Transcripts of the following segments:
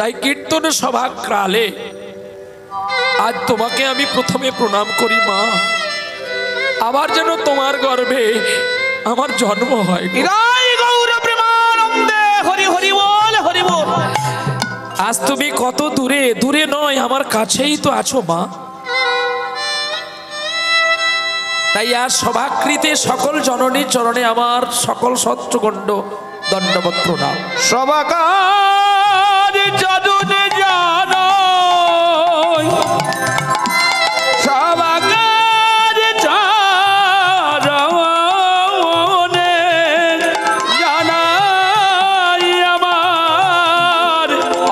তাই কীর্তন সভা কালে আজ তোমাকে আমি প্রথমে প্রণাম করি মা, আবার যেন তোমার গর্ভে আমার জন্ম হয়। হরি হরি বল, হরি বল। আজ তুমি কত দূরে, দূরে নয় আমার কাছেই তো আছো মা। তাই আর সভাকৃতে সকল জননীর চরণে আমার সকল সত্যগণ্ড দণ্ডবত প্রণাম। সবাকার জননী জানো, সবাকার চরণে জানাই আমার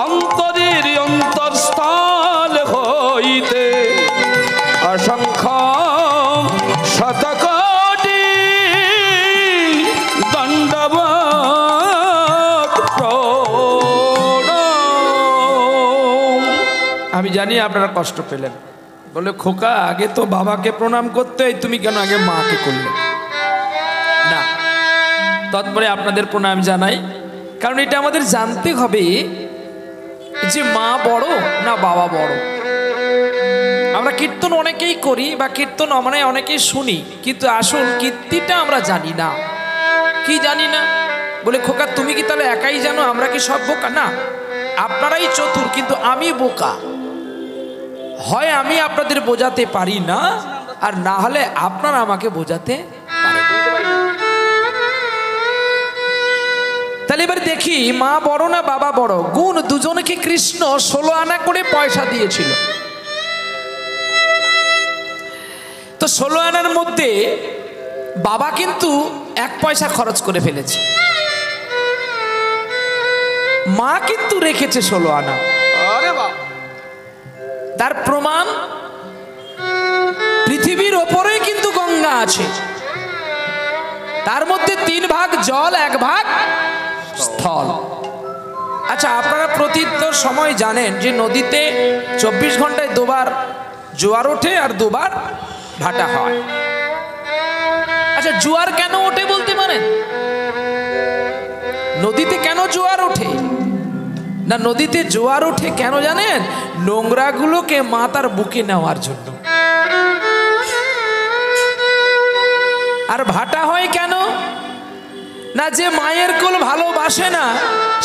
অন্তরের অন্তরস্থল হইতে অসংখ্য শতকোটি দণ্ডবত প্রণাম। আমি জানি আপনারা কষ্ট পেলেন, বলে খোকা আগে তো বাবাকে প্রণাম করতে, তুমি কেন আগে মাকে করলে? না, তৎপরে আপনাদের প্রণাম জানাই, কারণ এটা আমাদের জানতে হবে যে মা বড় না বাবা বড়। আমরা কীর্তন অনেকেই করি বা কীর্তন মানে অনেকেই শুনি, কিন্তু আসল কীর্তিটা আমরা জানি না। কি জানি না? বলে খোকা তুমি কি তাহলে একাই জানো, আমরা কি সব বোকা? না, আপনারাই চতুর, কিন্তু আমি বোকা। হয় আমি আপনাদের বোঝাতে পারি না, আর না হলে আপনারা আমাকে বোঝাতে পারেন। তাহলে এবার দেখি মা বড় না বাবা বড়। গুণ দুজনকে কৃষ্ণ 16 আনা করে পয়সা দিয়েছিল। তো 16 আনার মধ্যে বাবা কিন্তু 1 পয়সা খরচ করে ফেলেছে, মা কিন্তু রেখেছে 16 আনা। আরে বাবা, তার প্রমাণ পৃথিবীর ওপরে কিন্তু গঙ্গা আছে, তার মধ্যে 3 ভাগ জল 1 ভাগ স্থল। আচ্ছা আপনারা প্রতিদিন সময় জানেন যে নদীতে 24 ঘন্টায় 2 বার জোয়ার ওঠে আর 2 বার ভাটা হয়। আচ্ছা জোয়ার কেন ওঠে বলতে পারেন? নদীতে কেন জোয়ার ওঠে? না, নদীতে জোয়ার ওঠে কেন জানেন? নোংরাগুলোকে মা তার বুকে নেওয়ার জন্য। আর ভাটা হয় কেন? না, যে মায়ের কোল ভালোবাসে না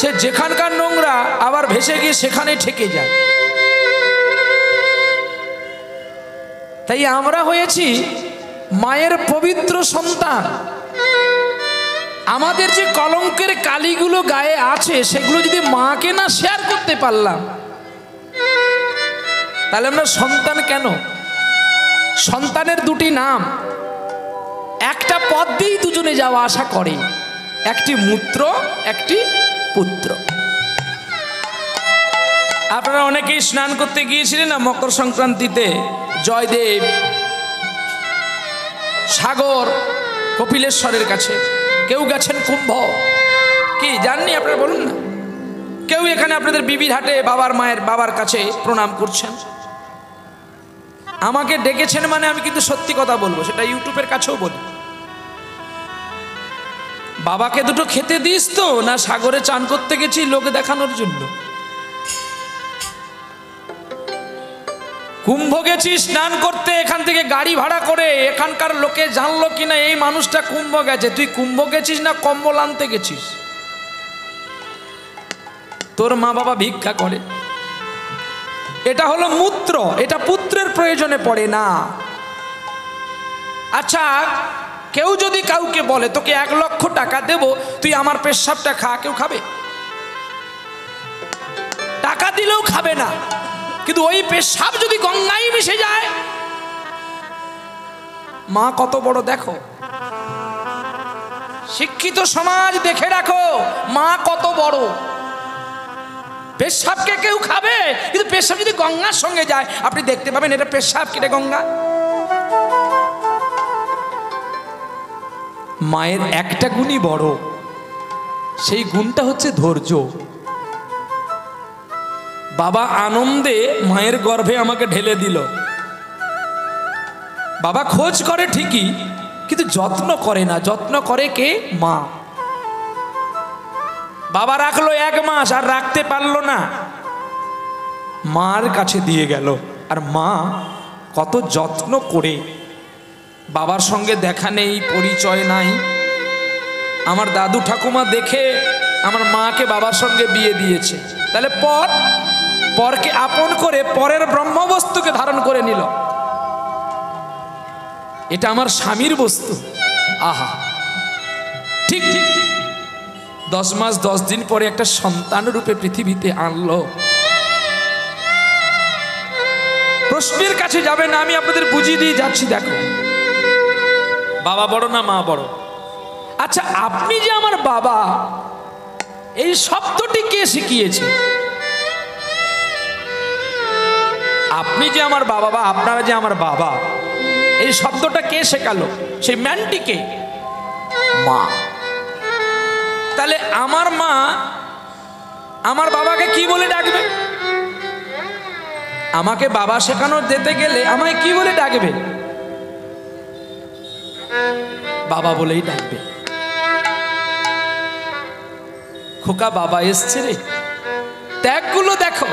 সে যেখানকার নোংরা আবার ভেসে গিয়ে সেখানে ঠেকে যায়। তাই আমরা হয়েছি মায়ের পবিত্র সন্তান। আমাদের যে কলঙ্কের কালিগুলো গায়ে আছে সেগুলো যদি মাকে না শেয়ার করতে পারলাম, তাহলে আমরা সন্তান কেন? সন্তানের 2টি নাম, একটা পথ দিয়েই দুজনে যাওয়া আসা করে, একটি মূত্র একটি পুত্র। আপনারা অনেকেই স্নান করতে গিয়েছিলেন না মকর সংক্রান্তিতে? জয়দেব, সাগর, কপিলেশ্বরের কাছে। কেউ গেছেন কুম্ভ, কি জাননি আপনারা বলুন না? কেউ এখানে আপনাদের বিবিরহাটে বাবার মায়ের বাবার কাছে প্রণাম করছেন। আমাকে ডেকেছেন মানে আমি কিন্তু সত্যি কথা বলবো, সেটা ইউটিউবের কাছেও বলি। বাবাকে দুটো খেতে দিস তো, না সাগরে চান করতে গেছি লোকে দেখানোর জন্য? কুম্ভ গেছি স্নান করতে, এখান থেকে গাড়ি ভাড়া করে, এখানকার লোকে জানলো কিনা এই মানুষটা কুম্ভ গেছে। তুই কুম্ভ গেছিস না কম্বল আনতে গেছিস? তোর মা বাবা ভিক্ষা করে। এটা হলো মূত্র, এটা পুত্রের প্রয়োজনে পড়ে না। আচ্ছা কেউ যদি কাউকে বলে তোকে 1 লক্ষ টাকা দেব তুই আমার পেশাবটা খা, কেউ খাবে? টাকা দিলেও খাবে না। কিন্তু ওই পেশাব যদি গঙ্গায় মিশে যায়, মা কত বড় দেখো। শিক্ষিত সমাজ দেখে রাখো মা কত বড়। পেশাবকে কেউ খাবে, কিন্তু পেশাব যদি গঙ্গার সঙ্গে যায় আপনি দেখতে পাবেন এটা পেশাব কেটে গঙ্গা। মায়ের একটা গুণই বড়, সেই গুণটা হচ্ছে ধৈর্য। বাবা আনন্দে মায়ের গর্ভে আমাকে ঢেলে দিল। বাবা খোঁজ করে ঠিকই, কিন্তু যত্ন করে না। যত্ন করে কে? মা। বাবা রাখলো 1 মাস আর রাখতে পারলো না, মার কাছে দিয়ে গেল। আর মা কত যত্ন করে, বাবার সঙ্গে দেখা নেই, পরিচয় নাই, আমার দাদু ঠাকুমা দেখে আমার মাকে বাবার সঙ্গে বিয়ে দিয়েছে। তাহলে পরকে আপন করে পরের ব্রহ্মবস্তুকে ধারণ করে নিল। এটা আমার স্বামীর বস্তু। আহা, ঠিক ঠিক 10 মাস 10 দিন পরে একটা সন্তান রূপে পৃথিবীতে আনলো। প্রশ্নের কাছে যাবে না, আমি আপনাদের বুঝিয়ে দিয়ে যাচ্ছি। দেখো, বাবা বড় না মা বড়? আচ্ছা, আপনি যে আমার বাবা, এই শব্দটি কে শিখিয়েছে? আপনি যে আমার বাবা বা আপনারা যে আমার বাবা, এই শব্দটা কে শেখালো? সেই ম্যানটিকে মা। তাহলে আমার মা আমার বাবাকে কি বলে ডাকবে? আমাকে বাবা শেখানো যেতে গেলে আমায় কি বলে ডাকবে? বাবা বলেই ডাকবে। খোকা বাবা এসছে রে। ত্যাগগুলো দেখো,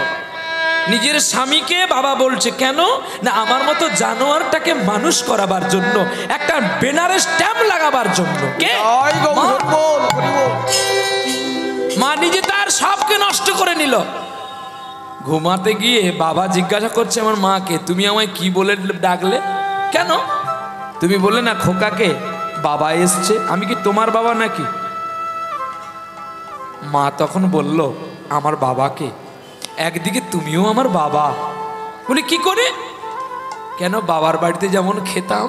নিজের স্বামীকে বাবা বলছে কেন না? আমার মতো জানোয়ারটাকে মানুষ করাবার জন্য, একটা বেনারে স্ট্যাম্প লাগাবার জন্য। কে? মা নিজে তার সবকে নষ্ট করে নিল। ঘুমাতে গিয়ে বাবা জিজ্ঞাসা করছে আমার মাকে, তুমি আমায় কি বলে ডাকলে? কেন? তুমি বললে না খোকাকে বাবা এসছে, আমি কি তোমার বাবা নাকি? মা তখন বলল, আমার বাবাকে একদিকে তুমিও আমার বাবা। বলি কি করে? কেন, বাবার বাড়িতে যেমন খেতাম,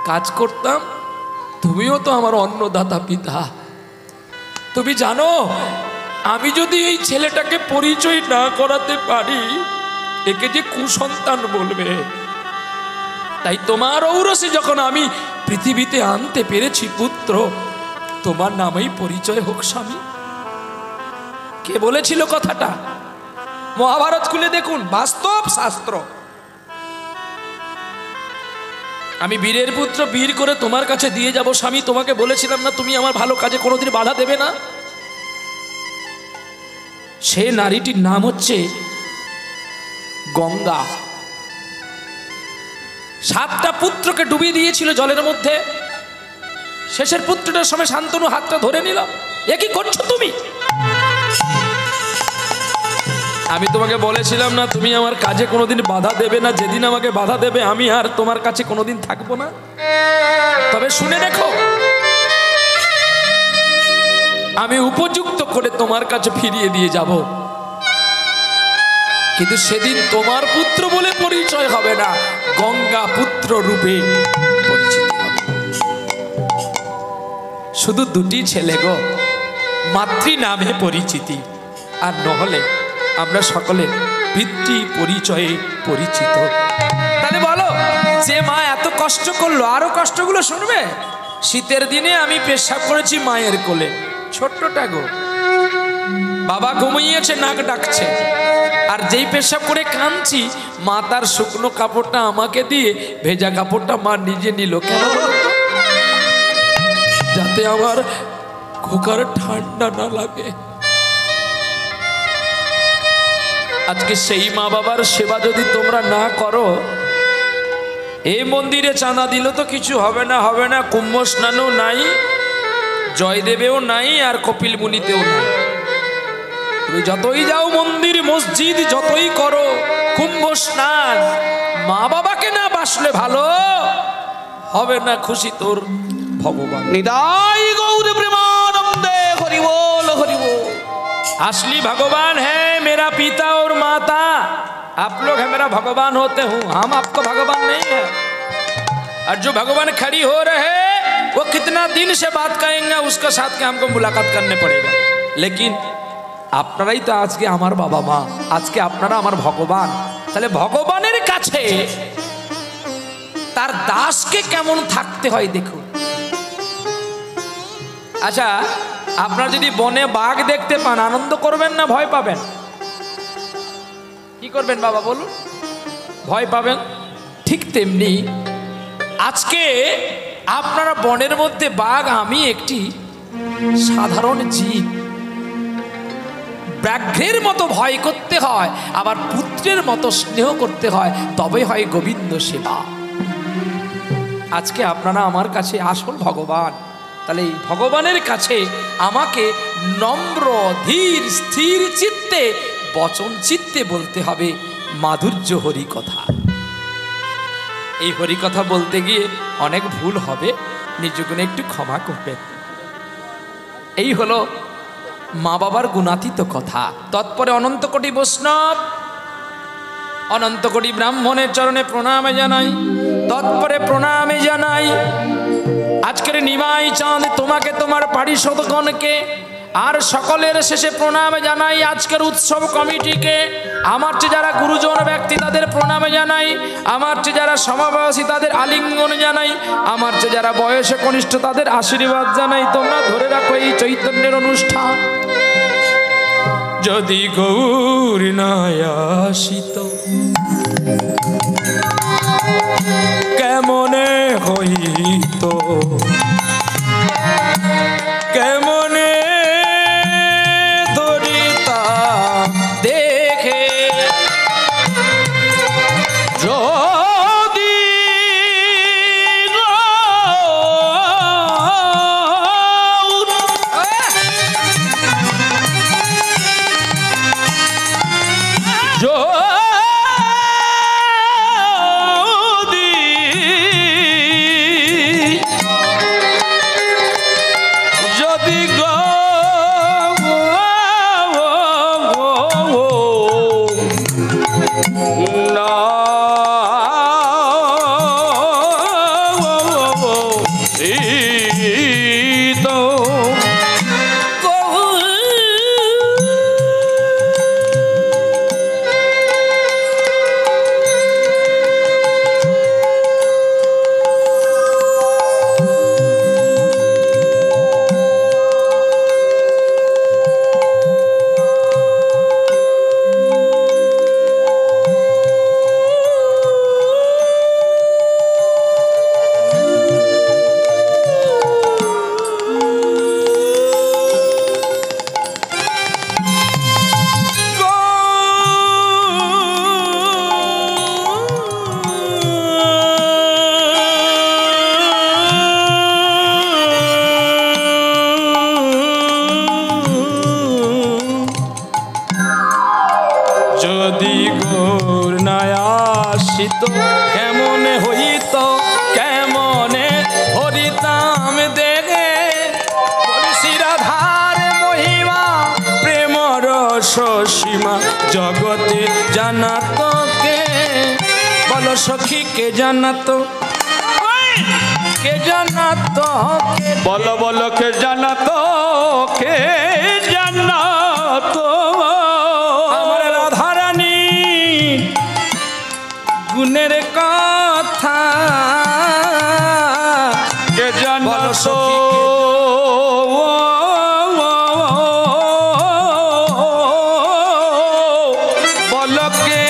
কাজ করতাম, তুমিও তো আমার অন্নদাতা পিতা। তুমি জানো, আমি যদি এই ছেলেটাকে পরিচয় না করাতে পারি, একে যে কুসন্তান বলবে। তাই তোমার ঔরসে যখন আমি পৃথিবীতে আনতে পেরেছি পুত্র, তোমার নামেই পরিচয় হোক স্বামী। কে বলেছিল কথাটা? মহাভারত খুলে দেখুন, বাস্তব শাস্ত্র। আমি বীরের পুত্র, বীর করে তোমার কাছে দিয়ে যাব স্বামী। তোমাকে বলেছিলাম না তুমি আমার ভালো কাজে কোনোদিন বাধা দেবে না? সে নারীটির নাম হচ্ছে গঙ্গা। 7টা পুত্রকে ডুবিয়ে দিয়েছিল জলের মধ্যে। শেষের পুত্রটার সময় শান্তনু হাতটা ধরে নিল। এ কি করছো তুমি? আমি তোমাকে বলেছিলাম না তুমি আমার কাজে কোনোদিন বাধা দেবে না? যেদিন আমাকে বাধা দেবে আমি আর তোমার কাছে কোনোদিন থাকবো না। তবে শুনে দেখো, আমি উপযুক্ত করে তোমার কাছে ফিরিয়ে দিয়ে যাব, কিন্তু সেদিন তোমার পুত্র বলে পরিচয় হবে না, গঙ্গা পুত্র রূপে পরিচিত হবে। শুধু 2টি ছেলে গো, মাতৃ নামে পরিচিতি, আর নহলে আমরা সকলে পিতৃ পরিচয়ে পরিচিত। তাহলে বলো, যে মা এত কষ্ট করলো, আরো কষ্টগুলো শুনবে। শীতের দিনে আমি পেশাব করেছি মায়ের কোলে, ছোট্টটা গো, বাবা ঘুমিয়েছে, নাক ডাকছে, আর যেই পেশাব করে কাঁদছি, মা তার শুকনো কাপড়টা আমাকে দিয়ে ভেজা কাপড়টা মা নিজে নিল। কেন? যাতে আমার খোকার ঠান্ডা না লাগে। আজকে সেই মা বাবার সেবা যদি তোমরা না করো, এই মন্দিরে চাঁদা দিল তো কিছু হবে না, হবে না। কুম্ভ স্নানও নাই, জয়দেবেও নাই, আর কপিল মুনিতেও নাই। তুমি যতই যাও মন্দির মসজিদ, যতই করো কুম্ভ স্নান, মা বাবাকে না বাসলে ভালো হবে না খুশি তোর ভগবান। নিতাই গৌর প্রেমানন্দে, হরি बोल हरि बोल। असली भगवान है मेरा पिता और माता, आप लोग है मेरा भगवान होते हूँ, हम आपको भगवान नहीं है। और जो भगवान खड़ी हो रहे वो कितना दिन से बात करेंगे, उसके साथ के हमको मुलाकात करने पड़ेगा। लेकिन আপনারাই তো আজকে আমার বাবা মা, আজকে আপনারা আমার ভগবান। তাহলে ভগবানের কাছে তার দাসকে কেমন থাকতে হয় দেখুন। আচ্ছা, আপনারা যদি বনে বাঘ দেখতে পান, আনন্দ করবেন না ভয় পাবেন? কি করবেন বাবা বলুন? ভয় পাবেন। ঠিক তেমনি আজকে আপনারা বনের মধ্যে বাঘ, আমি একটি সাধারণ জীব, ব্যাঘ্রের মতো ভয় করতে হয়, আবার পুত্রের মতো স্নেহ করতে হয়, তবে হয় গোবিন্দ সেবা। আজকে আপনারা আমার কাছে আসল ভগবান, তাহলে এই ভগবানের কাছে আমাকে নম্র ধীর স্থির চিত্তে বচন চিত্তে বলতে হবে মাধুর্য হরি কথা। এই হরি কথা বলতে গিয়ে অনেক ভুল হবে, নিজগুণে একটু ক্ষমা করবেন। এই হলো মা বাবার গুণাতীত কথা। তৎপরে অনন্ত কোটি বৈষ্ণব, অনন্ত কোটি ব্রাহ্মণের চরণে প্রণামে জানাই, তৎপরে প্রণামে জানাই আজকের নিমাই চাঁদ তোমাকে, তোমার পারিষদগণকে, আর সকলের শেষে প্রণামে জানাই আজকের উৎসব কমিটিকে। আমার চেয়ে যারা গুরুজন ব্যক্তি তাদের প্রণামে জানাই, আমার চেয়ে যারা সমবয়সী তাদের আলিঙ্গন জানাই, আমার চেয়ে যারা বয়সে কনিষ্ঠ তাদের আশীর্বাদ জানাই। তোমরা ধরে রাখো এই চৈতন্যের অনুষ্ঠান। যদি গৌর নাই আসিত কেমনে হইত, কেমনে ধরিতা দেখে, যদি কেমনে হইত, কেমনে হরিতাম দেখে, রাধার মহিমা প্রেম রস সীমা জগতে জানাত কে, বল সখী কে জানাত, কে জানাত, বল বল কে জানাত, কে জানাত আমার রাধারানী গুণের কথা, কে জানাত, বল কে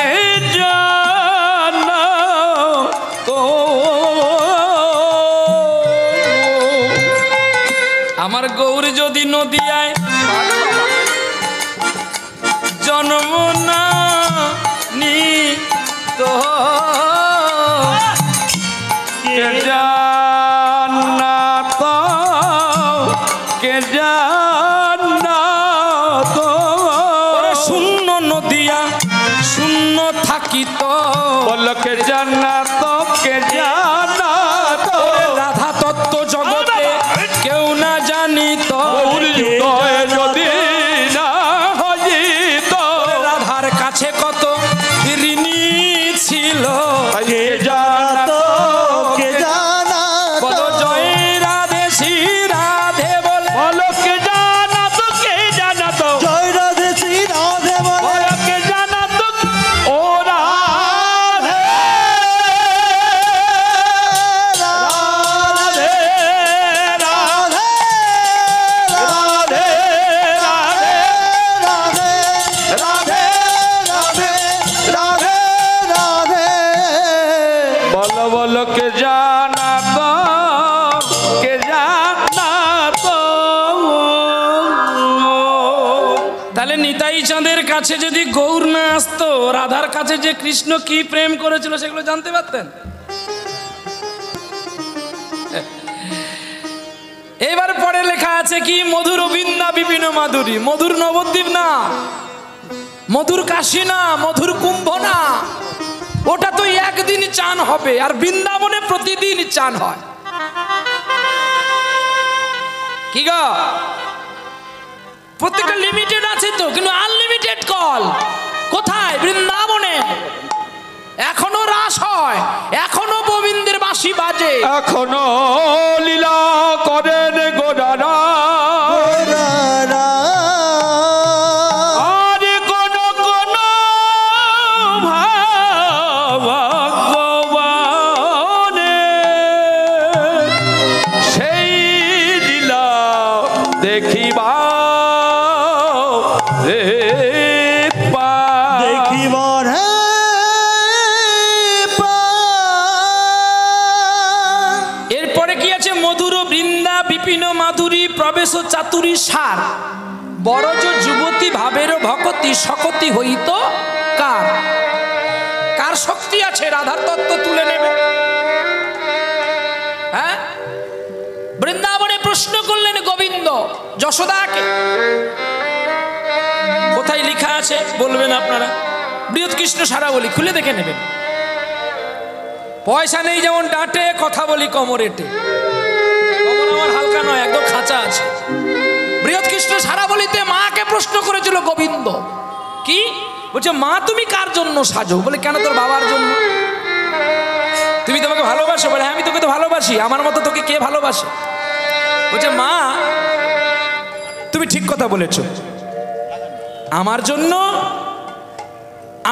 জানাত। আমার গৌর যদি নদিয়ায় জন্ম না নিত, কে জানাত, কে জানাত শূন্য নদিয়া শূন্য থাকিত, বল কে জানাত, কে জানাত রাধা তত্ত্ব জগতে কেউ না জানিত, যদি না হইত রাধার কাছে কত ঋণী ছিল, কে জানাত, কে জানাত বল জয় রাধে শ্রী রাধে বলে, বল কে জানাত, কে জানাত জয় রাধে শ্রী রাধে বলে, কে জানাত ও রাধে রাধে রাধে রাধে রাধে রাধে রাধে রাধে রাধে বল বল কে জানাত, কে জানাত। তাহলে নিতাই কাছে যদি গৌর না আসতো, রাধার কাছে যে কৃষ্ণ কি প্রেম করেছিল সেগুলো জানতে পারতেন? এবার পরে লেখা আছে কি, মধুর বৃন্দা বিপিন মাধুরী। মধুর নবদ্বীপ না, মধুর কাশী না, মধুর কুম্ভ না, ওটা তো একদিন চান হবে, আর বৃন্দাবনে প্রতিদিন চান হয়। কি গো, প্রত্যেকটা লিমিটেড আছে তো, কিন্তু আনলিমিটেড কল কোথায়? বৃন্দাবনে এখনো রাস হয়, এখনো গোবিন্দের বাঁশি বাজে, এখনো লীলা করেন গোরারা। আর কোন কোন ভগবানে সেই লীলা দেখিবা রে দেখিবার এরপরে কি আছে? মধুর বৃন্দা বিপিন মাধুরী প্রবেশ চাতুরী সার, বড়জ যুবতী ভাবের ভকতি সকতি হইত কার। কার শক্তি আছে রাধার তত্ত্ব তুলে নেবে? হ্যাঁ, বৃন্দাবনে প্রশ্ন করলেন গোবিন্দ যশোদাকে। কোথায় লেখা আছে বলবেন আপনারা? বৃহৎ কৃষ্ণ সারাবলি খুলে দেখে নেবেন। পয়সা নেই যেমন ডাঁটে, কথা বলি কমরেটে। কমর আমার হালকা নয়, একদম খাঁচা আছে। বৃহৎ কৃষ্ণ সারাবলিতে মাকে প্রশ্ন করেছিল গোবিন্দ। কি বলছে? মা তুমি কার জন্য সাজো? বলে কেন? তোর বাবার জন্য। তুমি তোমাকে ভালোবাসো? বলে হ্যাঁ আমি তোকে তো ভালোবাসি, আমার মতো তোকে কে ভালোবাসে? বলছে মা তুমি ঠিক কথা বলেছ, আমার জন্য,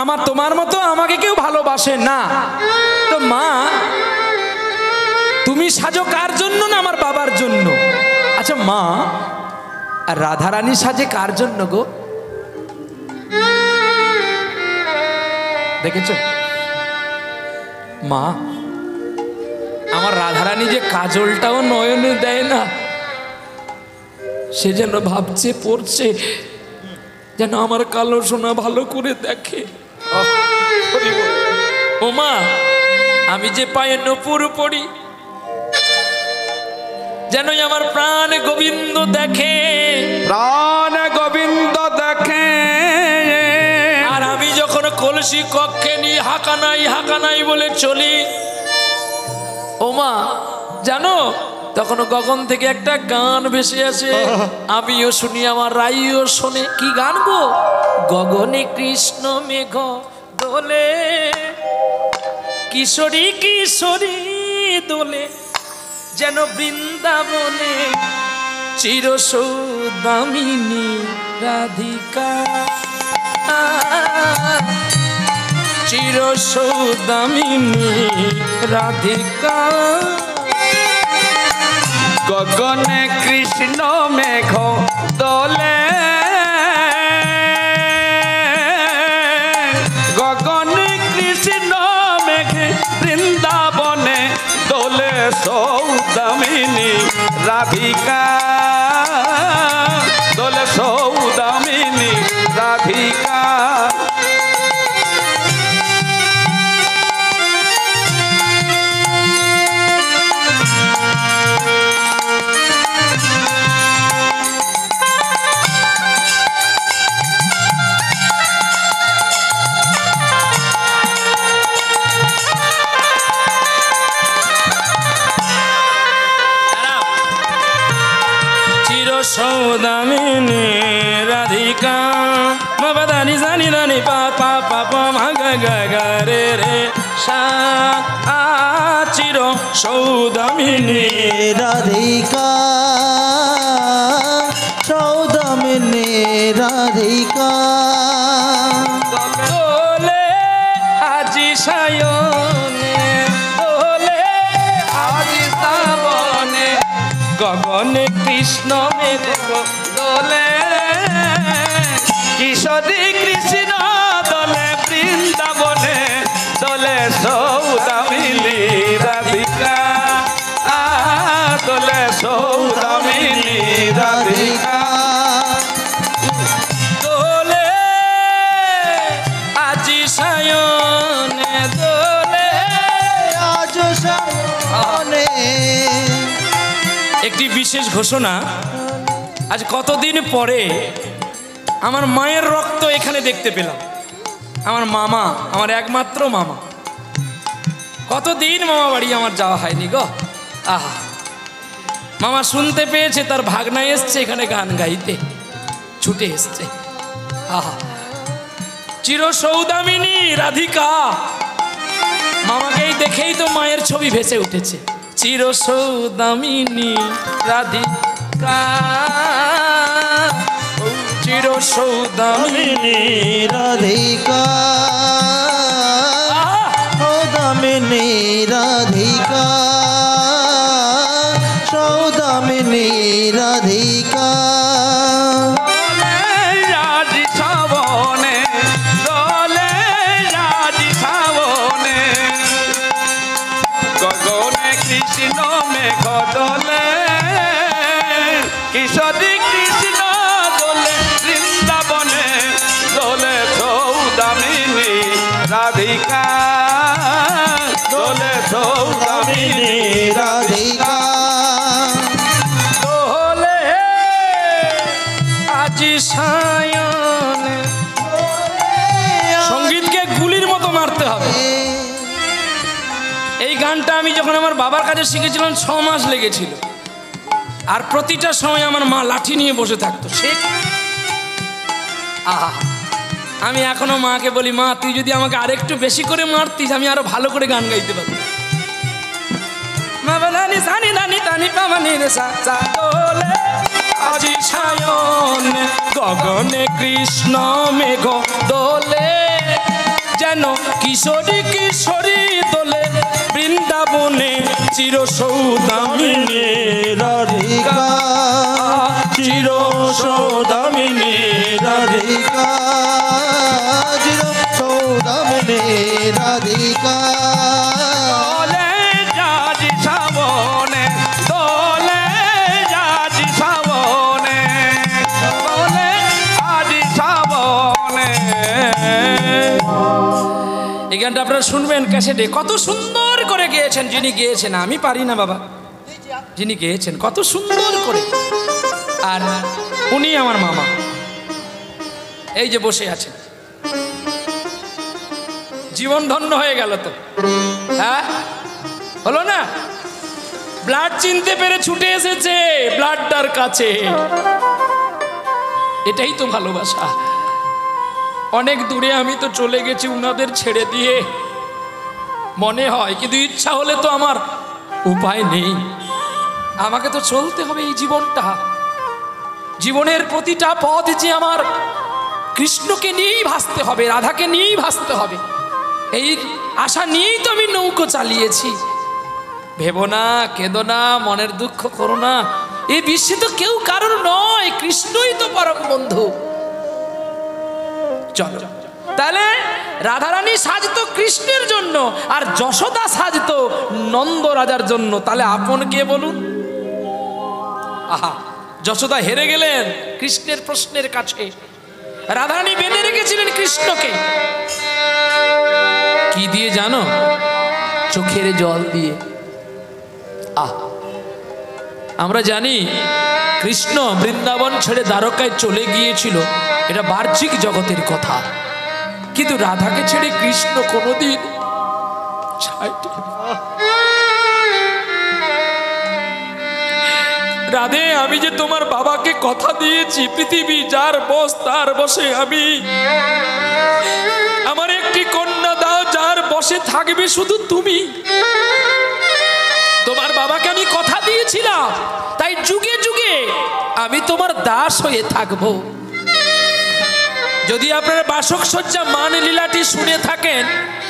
আমার তোমার মতো আমাকে কেউ ভালোবাসে না। তো মা তুমি সাজো কার জন্য? না আমার বাবার জন্য। আচ্ছা মা, আর রাধারানী সাজে কার জন্য গো? দেখেছ মা, আমার রাধারানী যে কাজলটাও নয়নে দেয় না, সে যেন ভাবছে পড়ছে যেন আমার কালো সোনা ভালো করে দেখে। ও মা, আমি যে পায়ে নূপুর পড়ি যেন আমার প্রাণ গোবিন্দ দেখে, প্রাণ গোবিন্দ দেখে। আর আমি যখন কলসি কক্ষে নিয়ে হাঁকানাই হাঁকানাই বলে চলি, ও মা জানো তখন গগন থেকে একটা গান ভেসে আসে, আমিও শুনি, আমার রাইও শোনে। কি গান গো? গগনে কৃষ্ণ মেঘ দোলে, কিশোরী কিশোরী দোলে, যেন বৃন্দাবনে চির সৌদামিনী রাধিকা, চির সৌদামিনী রাধিকা। গগনে কৃষ্ণ মেঘ দোলে, গগনে কৃষ্ণ মেঘে বৃন্দাবনে দোলে সৌদামিনী রাধিকা, দোলে সৌদামিনী রাধিকা। সৌদামিনী রাধিকা, মবদানি জানি রানি পা পা পা পা মা গা গা গা রে রে সা, চির সৌদামিনী রাধিকা, সৌদামিনী রাধিকা। দোলে আজি সায়নে, দোলে আজি শ্রাবণে, গগনে কৃষ্ণ মেঘ দোলে, কিশোরী কৃষ্ণ দোলে বৃন্দাবনে দোলে সৌদামিনী রাধিকা, দোলে সৌদামিনী রাধিকা। দোলে একটি বিশেষ ঘোষণা, আজ কতদিন পরে আমার মায়ের রক্ত এখানে দেখতে পেলাম। আমার মামা, আমার একমাত্র মামা, কতদিন মামা বাড়ি আমার যাওয়া হয়নি গো। আহা, মামা শুনতে পেয়েছে তার ভাগনা এসছে এখানে গান গাইতে, ছুটে এসছে। আহা, চির সৌদামিনী রাধিকা, মামাকেই দেখেই তো মায়ের ছবি ভেসে উঠেছে। চির সৌদামিনী রাধিকা, চির সৌদামিনী রাধিকা, সৌদামিনী রাধিকা, সৌদামিনী রাধিকা। কৃষ্ণ মেঘ দোলে, কিশোরী কৃষ্ণ দোলে, বৃন্দাবনে দোলে সৌদামিনী রাধিকা, দোলে সৌদামিনী রাধিকা, দোলে আজি সায়নে। সঙ্গীতকে গুলির মতো মারতে হবে। এই গানটা আমি যখন আমার বাবার কাছে শিখেছিলাম 6 মাস লেগেছিল, আর প্রতিটা সময় আমার মা লাঠি নিয়ে বসে থাকতো। সে আহা, আমি এখনো মাকে বলি, মা তুই যদি আমাকে আরেকটু বেশি করে মারতিস আমি আরো ভালো করে গান গাইতে পারতাম। মা বলানি সানি দানি তানি পামানি রে সা সা দোলে আজি সায়ন, গগনে কৃষ্ণ মেঘ দোলে, যেন কিশোরী কিশোরী দোলে, বৃন্দাবনে চির সৌদামিনী রাধিকা, চির সৌদামিনী রাধিকা, চির সৌদামিনী রাধিকা। দোলে যাজি শ্রাবণে, দোলে যাজি শ্রাবণে, দোলে আজি শ্রাবণে। এই গানটা আপনারা শুনবেন ক্যাসেটে। কত সুন্দর করে গেয়েছেন যিনি গেয়েছেন, আমি পারি না বাবা, যিনি গেয়েছেন কত সুন্দর করে। আর উনি আমার মামা, এই যে বসে আছেন। জীবন ধন্য হয়ে গেল তো, হ্যাঁ হলো না? ব্লাড চিনতে পেরে ছুটে এসেছে ব্লাডটার কাছে, এটাই তো ভালোবাসা। অনেক দূরে আমি তো চলে গেছি উনাদের ছেড়ে দিয়ে, মনে হয়, কিন্তু ইচ্ছা হলে তো আমার উপায় নেই। আমাকে তো চলতে হবে এই জীবনটা। জীবনের প্রতিটা পথ যে আমার কৃষ্ণকে নিয়েই ভাসতে হবে, রাধাকে নিয়েই ভাসতে হবে, এই আশা নিয়েই তো আমি নৌকো চালিয়েছি। ভেবো না, কেঁদো না, মনের দুঃখ করো না, এই বিশ্বে তো কেউ কারোর নয়, কৃষ্ণই তো পরম বন্ধু। চলো তাহলে, রাধারানী সাজতো কৃষ্ণের জন্য আর যশোদা সাজতো নন্দ রাজার জন্য, তাহলে আপন কে বলুন? আহা, যশোদা হেরে গেলেন কৃষ্ণের প্রশ্নের কাছে, রাধারানী বেঁধে রেখেছিলেন কৃষ্ণকে কি দিয়ে জানো? চোখের জল দিয়ে। আমরা জানি কৃষ্ণ বৃন্দাবন ছেড়ে দ্বারকায় চলে গিয়েছিল, এটা বাহ্যিক জগতের কথা, কিন্তু রাধাকে ছেড়ে কৃষ্ণ কোনোদিন রাধে, আমি যে তোমার বাবাকে কথা দিয়েছি, পৃথিবী যার বস তার বসে আমি, আমার একটি কন্যা দাও যার বসে থাকবে শুধু তুমি। তোমার বাবাকে আমি কথা দিয়েছিলাম, তাই যুগে যুগে আমি তোমার দাস হয়ে থাকবো। যদি আপনারা বাসক সজ্জা মান লীলাটি শুনে থাকেন,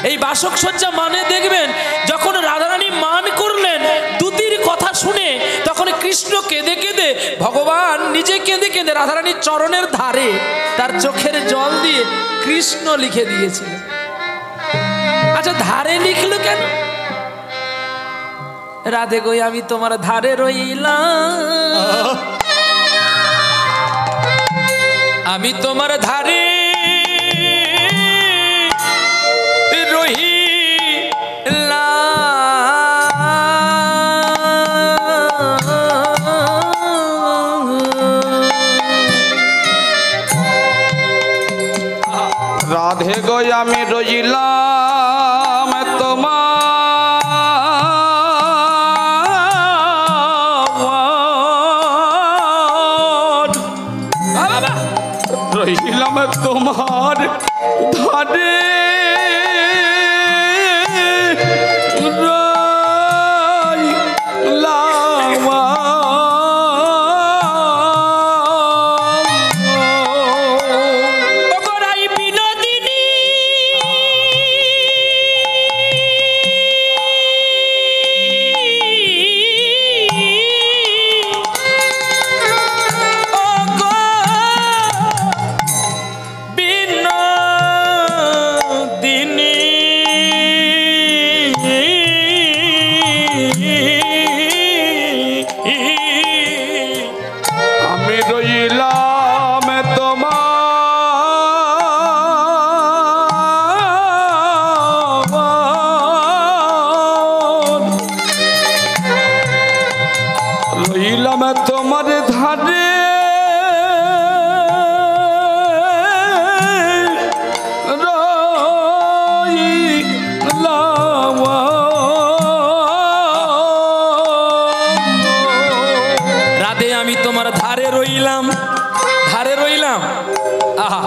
এই বাসক সজ্জা মানে দেখবেন যখন রাধারানী মান করলেন দুতির কথা শুনে, তখন কৃষ্ণ কেঁদে কেঁদে, ভগবান নিজে কেঁদে কেঁদে রাধারানীর চরণের ধারে তার চোখের জল দিয়ে কৃষ্ণ লিখে দিয়েছিলেন। আচ্ছা, ধারে লিখলো কেন? রাধে গো আমি তোমার ধারে রইলাম, আমি তোমার ধারে রহিলাম, রাধে গো আমি রইলাম তোমার রইলাম তোমার ধারে তোমার ধারে রাধে আমি তোমার ধারে রইলাম, ধারে রইলাম। আহা,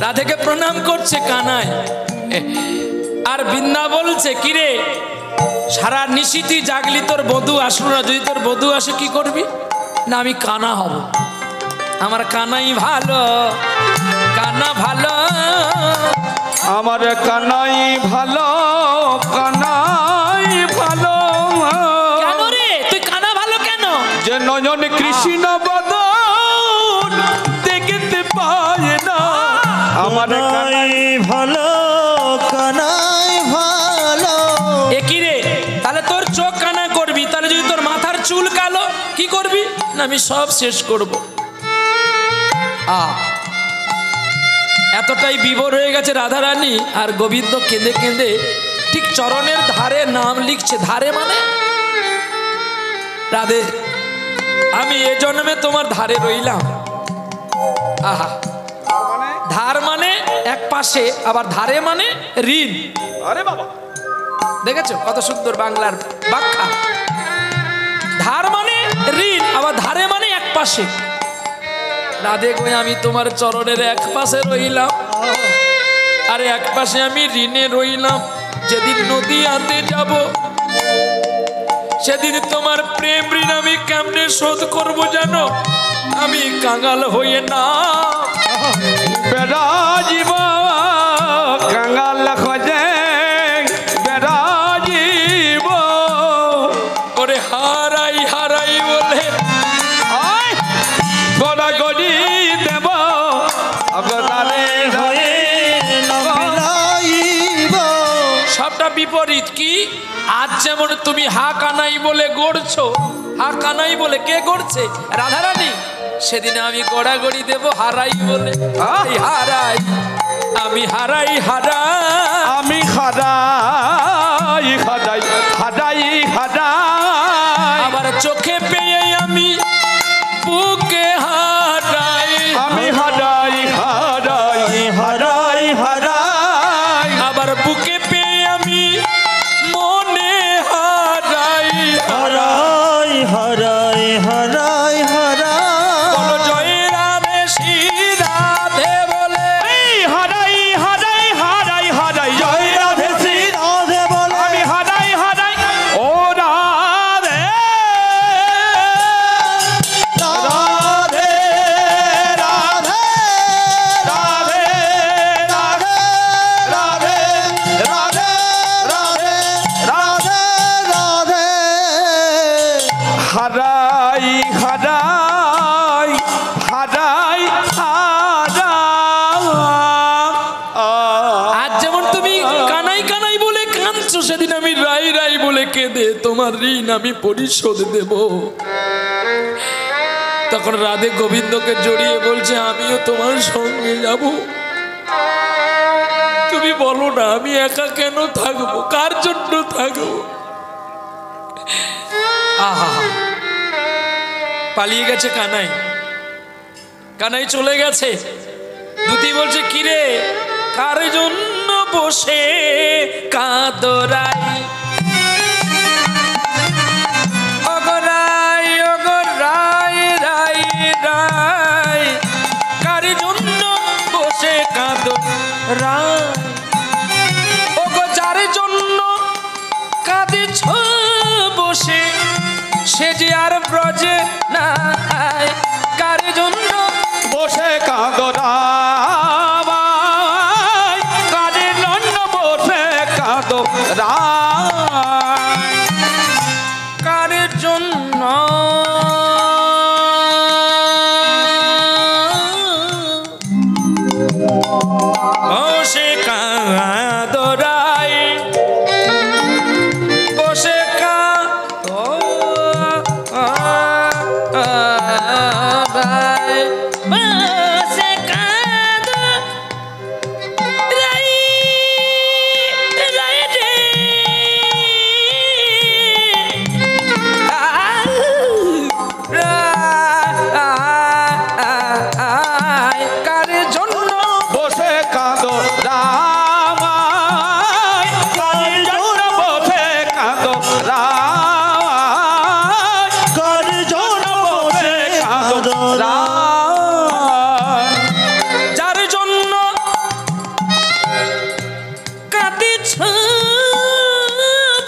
রাধেকে প্রণাম করছে কানাই। আর বৃন্দা বলছে কিরে সারা নিশিতি জাগলি, তোর বধূ আসলো না, যদি তোর বধূ আসে কি করবি? না আমি কানা হব, আমার কানাই ভালো, কানা ভালো, আমার কানাই ভালো, কানাই ভালো। কেন রে তুই কানা ভালো কেন? যে নয়ন কৃষ্ণ বদন দেখতে পায় না, আমার কানাই ভালো, কানাই ভালো। এ কি রে, তাহলে তোর চোখ কানা করবি, তাহলে যদি তোর মাথার চুল কালো কি করবি? না আমি সব শেষ করব। এতটাই বিভোর হয়ে গেছে রাধারানী, আর গোবিন্দ কেঁদে কেঁদে ঠিক চরণের ধারে নাম লিখছে। ধারে মানে রাধে আমি এ জন্মে তোমার ধারে রইলাম। আহা, ধার মানে এক পাশে, আবার ধারে মানে ঋণ। আরে বাবা, দেখেছো কত সুন্দর বাংলার ব্যাখ্যা। ধার মানে ঋণ, আবার ধারে মানে এক পাশে। রাধে গো আমি তোমার চরণের এক পাশে রইলাম, আর এক পাশে আমি ঋণে রইলাম। যেদিন নদীয়াতে যাব সেদিন তোমার প্রেম ঋণ আমি কেমনে শোধ করবো জানো? আমি কাঙাল হয়ে না বেড়াজিব কাঙাল খোঁজে বেড়াজিব। ওরে হারাই হারাই বলে গড়া গড়ি দেব অবতারে হয়ে সবটা বিপরীত। কি আজ যেমন তুমি হা কানাই বলে গড়ছো, হা কানাই বলে কে গড়ছে? রাধারানী। সেদিন আমি গড়াগড়ি দেব হারাই বলে। হারাই আমি, হারাই হারাই আমি, হারাই হারাই হারাই হারাই। আবার চোখে পেয়ে আমি বুকে হারাই, আমি হারাই হারাই হারাই হারাই। আবার বুকে পেয়ে আমি মনে হারাই, হারাই হারাই হারাই হারাই। বলো জয় রাধে শ্রী রাধে বলে। হারাই হারাই হারাই হারাই জয় রাধে শ্রী রাধে বলে আমি হারাই হারাই ও রাধে রাধে রাধে রাধে রাধে রাধে রাধে রাধে রাধে রাধে। হারাই হারাই হারাই হারাই। আজ যেমন তুমি কানাই কানাই বলে কাঁদছো, সেদিন আমি রাই রাই বলে কেঁদে তোমার ঋণ আমি পরিশোধ দেব। তখন রাধে গোবিন্দকে জড়িয়ে বলছে আমিও তোমার সঙ্গে যাব। তুমি বলো না আমি একা কেন থাকবো, কার জন্য থাকবো? আহা, পালিয়ে গেছে কানাই, কানাই চলে গেছে। দুতি বলছে কিরে বসে কাদরাই অগরাই অগরাই রাই রাই কার জন্য বসে কাদরাই ওগো যার জন্য কাঁদিছ বসে সে যে আর ব্রজে নাই কার জন্য বসে কাঁদরাই কাজে জন্য বসে কাঁদরাই কার জন্য বসে কাঁদরাই বসে কাঁদরাই বসে কাঁদরাই রাই রে কার জন্য বসে কাঁদরাই কাজে জন্য বসে কাঁদরাই কার জন্য বসে কাঁদরাই যার জন্য কাঁদিছ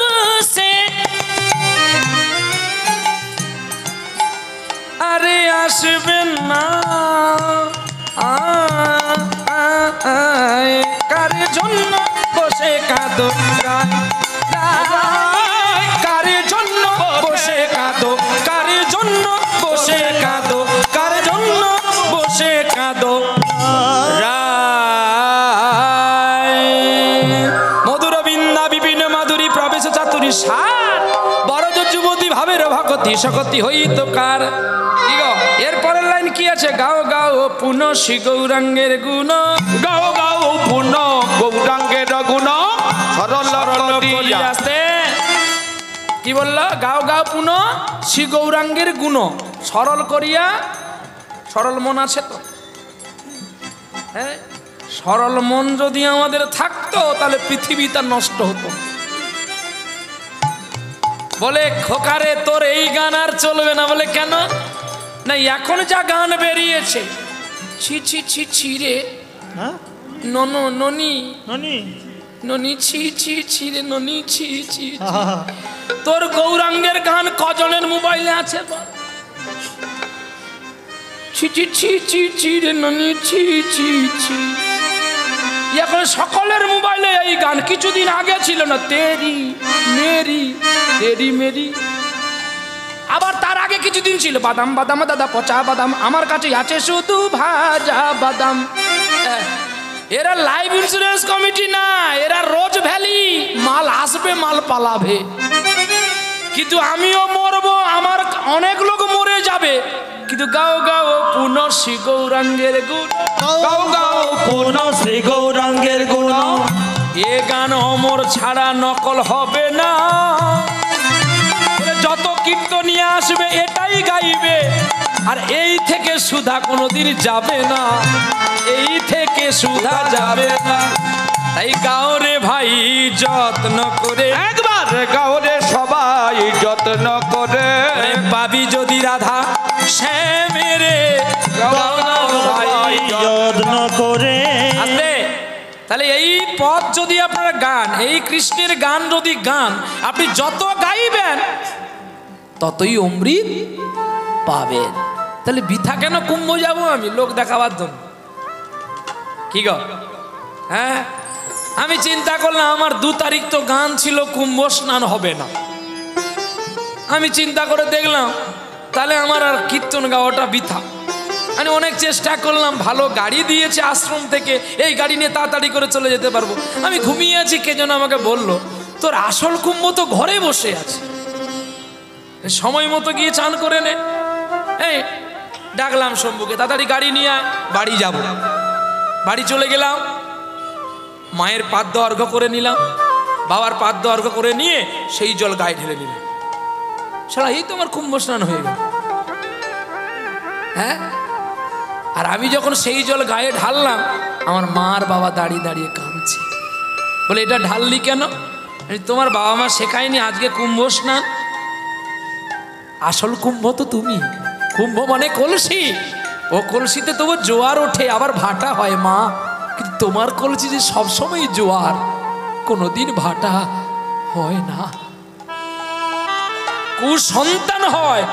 বসে আরে আসবেন না কার জন্য বসে কাঁদো কার জন্য বসে কাঁদো কার জন্য বসে কাঁদো কার জন্য বসে কাঁদো মধুর বিন্দা বিপিন মাধুরী প্রবেশ চাতুরী সার বড় যুবতী ভাবের ভকতি সকতি হইত কার কি গো এরপরের লাইন কি আছে গাও গাও পুনঃ শ্রী গৌরাঙ্গের গুণ গাও গাও পুন গৌরাঙ্গের গুণ সরল করিয়া আসতে কি বললো গাও গাও পুনঃ শ্রী গৌরাঙ্গের গুণ সরল করিয়া সরল মন আছে তো হ্যাঁ সরল মন যদি আমাদের থাকতো তাহলে পৃথিবীটা নষ্ট হতো বলে খোকারে তোর এই গান আর চলবে না বলে কেন না এখন যা গান বেরিয়েছে ছি ছি ছি ছি রে ননো ননি ননি ছি ছি ছি রে ননি ছি ছি ছি। তোর গৌরাঙ্গের গান কজনের মোবাইলে আছে বল? ছি ছি ছি ছি ছি রে ননি ছি ছি ছি। এখন সকলের মোবাইলে এই গান কিছুদিন আগে ছিল না তেরি মেরি তেরি মেরি আবার তার আগে কিছুদিন ছিল বাদাম বাদাম দাদা পচা বাদাম আমার কাছে আছে শুধু ভাজা বাদাম এরা লাইফ ইন্স্যুরেন্স কমিটি না এরা রোজ ভ্যালি মাল আসবে মাল পালাবে কিন্তু আমিও মরবো আমার অনেক লোক মরে যাবে কিন্তু গাও গাও পুনঃ শ্রী গৌরাঙ্গের গুণ গাও গাও পুন শ্রী গৌরাঙ্গের গুণ এ গান অমর ছাড়া নকল হবে না যত কীর্তনিয়া আসবে এটাই গাইবে আর এই থেকে সুধা কোনোদিন যাবে না এই থেকে সুধা যাবে না তাই গাও রে ভাই যত্ন করে একবার গাও রে সবাই যত্ন করে পাবি যদি রাধা শ্যামেরে গাও না ভাই যত্ন করে আস্তে তাহলে এই পথ যদি আপনারা গান এই কৃষ্ণের গান যদি গান আপনি যত গাইবেন ততই অমৃত পাবেন তাহলে বৃথা কেন কুম্ভ যাবো আমি লোক দেখাবার জন্য কি গো হ্যাঁ আমি চিন্তা করলাম আমার 2 তারিখ তো গান ছিল কুম্ভ স্নান হবে না আমি চিন্তা করে দেখলাম তাহলে আমার আর কীর্তন গাওয়াটা বৃথা আমি অনেক চেষ্টা করলাম ভালো গাড়ি দিয়েছে আশ্রম থেকে এই গাড়ি নিয়ে তাড়াতাড়ি করে চলে যেতে পারবো আমি ঘুমিয়ে আছি কে যেন আমাকে বললো তোর আসল কুম্ভ তো ঘরে বসে আছে সময় মতো গিয়ে চান করে নে এই ডাকলাম শম্ভুকে তাড়াতাড়ি গাড়ি নিয়ে আয় বাড়ি যাব বাড়ি চলে গেলাম মায়ের পাদ্য অর্ঘ্য করে নিলাম বাবার পাদ্য অর্ঘ্য করে নিয়ে সেই জল গায়ে ঢেলে নিলাম শালা এই তো আমার কুম্ভ স্নান হয়ে গেল হ্যাঁ আর আমি যখন সেই জল গায়ে ঢাললাম আমার মা আর বাবা দাঁড়িয়ে দাঁড়িয়ে কাঁদছে বলে এটা ঢাললি কেন? তোমার বাবা মা শেখায়নি আজকে কুম্ভ স্নান? আসল কুম্ভ তো তুমি। কুম্ভ মানে কলসি, ও কলসিতে তবু জোয়ার ওঠে, আবার ভাটা হয় মা, কিন্তু তোমার কলসি যে সবসময় জোয়ার, কোনোদিন ভাটা হয় না। কুসন্তান হয়,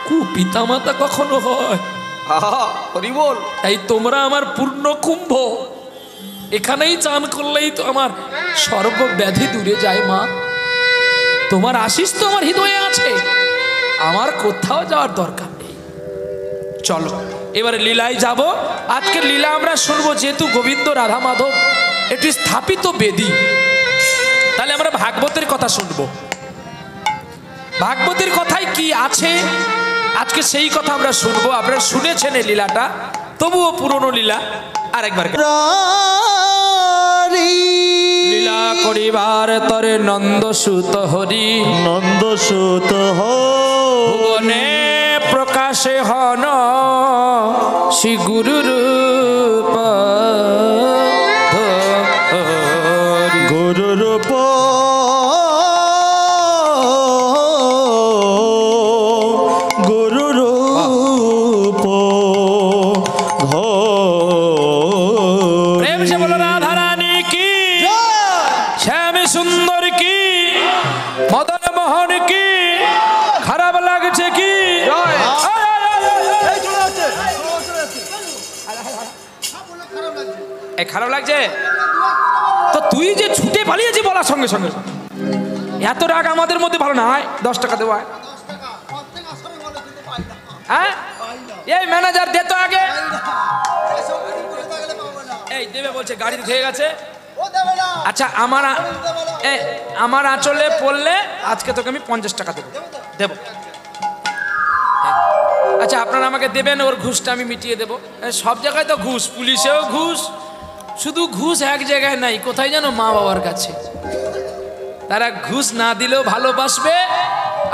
কুপিতামাতা কখনো হয়। হরি বল। তাই তোমরা আমার পূর্ণ কুম্ভ, এখানেই চান করলেই তো আমার সর্বব্যাধি দূরে যায় মা। তোমার আশিস তো আমার হৃদয়ে আছে, আমার কোথাও যাওয়ার দরকার নেই। চলো এবারে লীলায় যাব। আজকের লীলা আমরা শুনবো, যেহেতু গোবিন্দ রাধা মাধব এটি স্থাপিত বেদী, তাহলে আমরা ভাগবতের কথা শুনবো। ভাগবতের কথায় কি আছে আজকে সেই কথা আমরা শুনবো। আপনারা শুনেছেন এই লীলাটা, তবুও পুরনো লীলা আরেকবার। লীলা করিবার তরে নন্দসুত হরি, নন্দসুত ভুবনে প্রকাশে হন শ্রী গুরু রূপ গুরু রূপ গুরু রূপ প্রেম সে বলো রাধা রানী কি, শ্যাম সুন্দর কি, মদন মোহন কি। খারাপ লাগছে কি? খারাপ লাগছে তো তুই যে ছুটে পালিয়েছি বলার সঙ্গে সঙ্গে, এত রাগ আমাদের মধ্যে ভালো না। 10 টাকা দেবো। হ্যাঁ এই ম্যানেজার দে তো আগে। এই দেবে বলছে, গাড়িতে থেকে গেছে। আচ্ছা আমার আঁচলে পড়লে আজকে তোকে আমি 50 টাকা দেবো। আচ্ছা আপনারা আমাকে দেবেন, ওর ঘুষটা আমি মিটিয়ে দেবো। সব জায়গায় তো ঘুষ, পুলিশেও ঘুষ, শুধু ঘুষ এক জায়গায় নাই, কোথায় যেন মা বাবার কাছে। তারা ঘুষ না দিলেও ভালোবাসবে,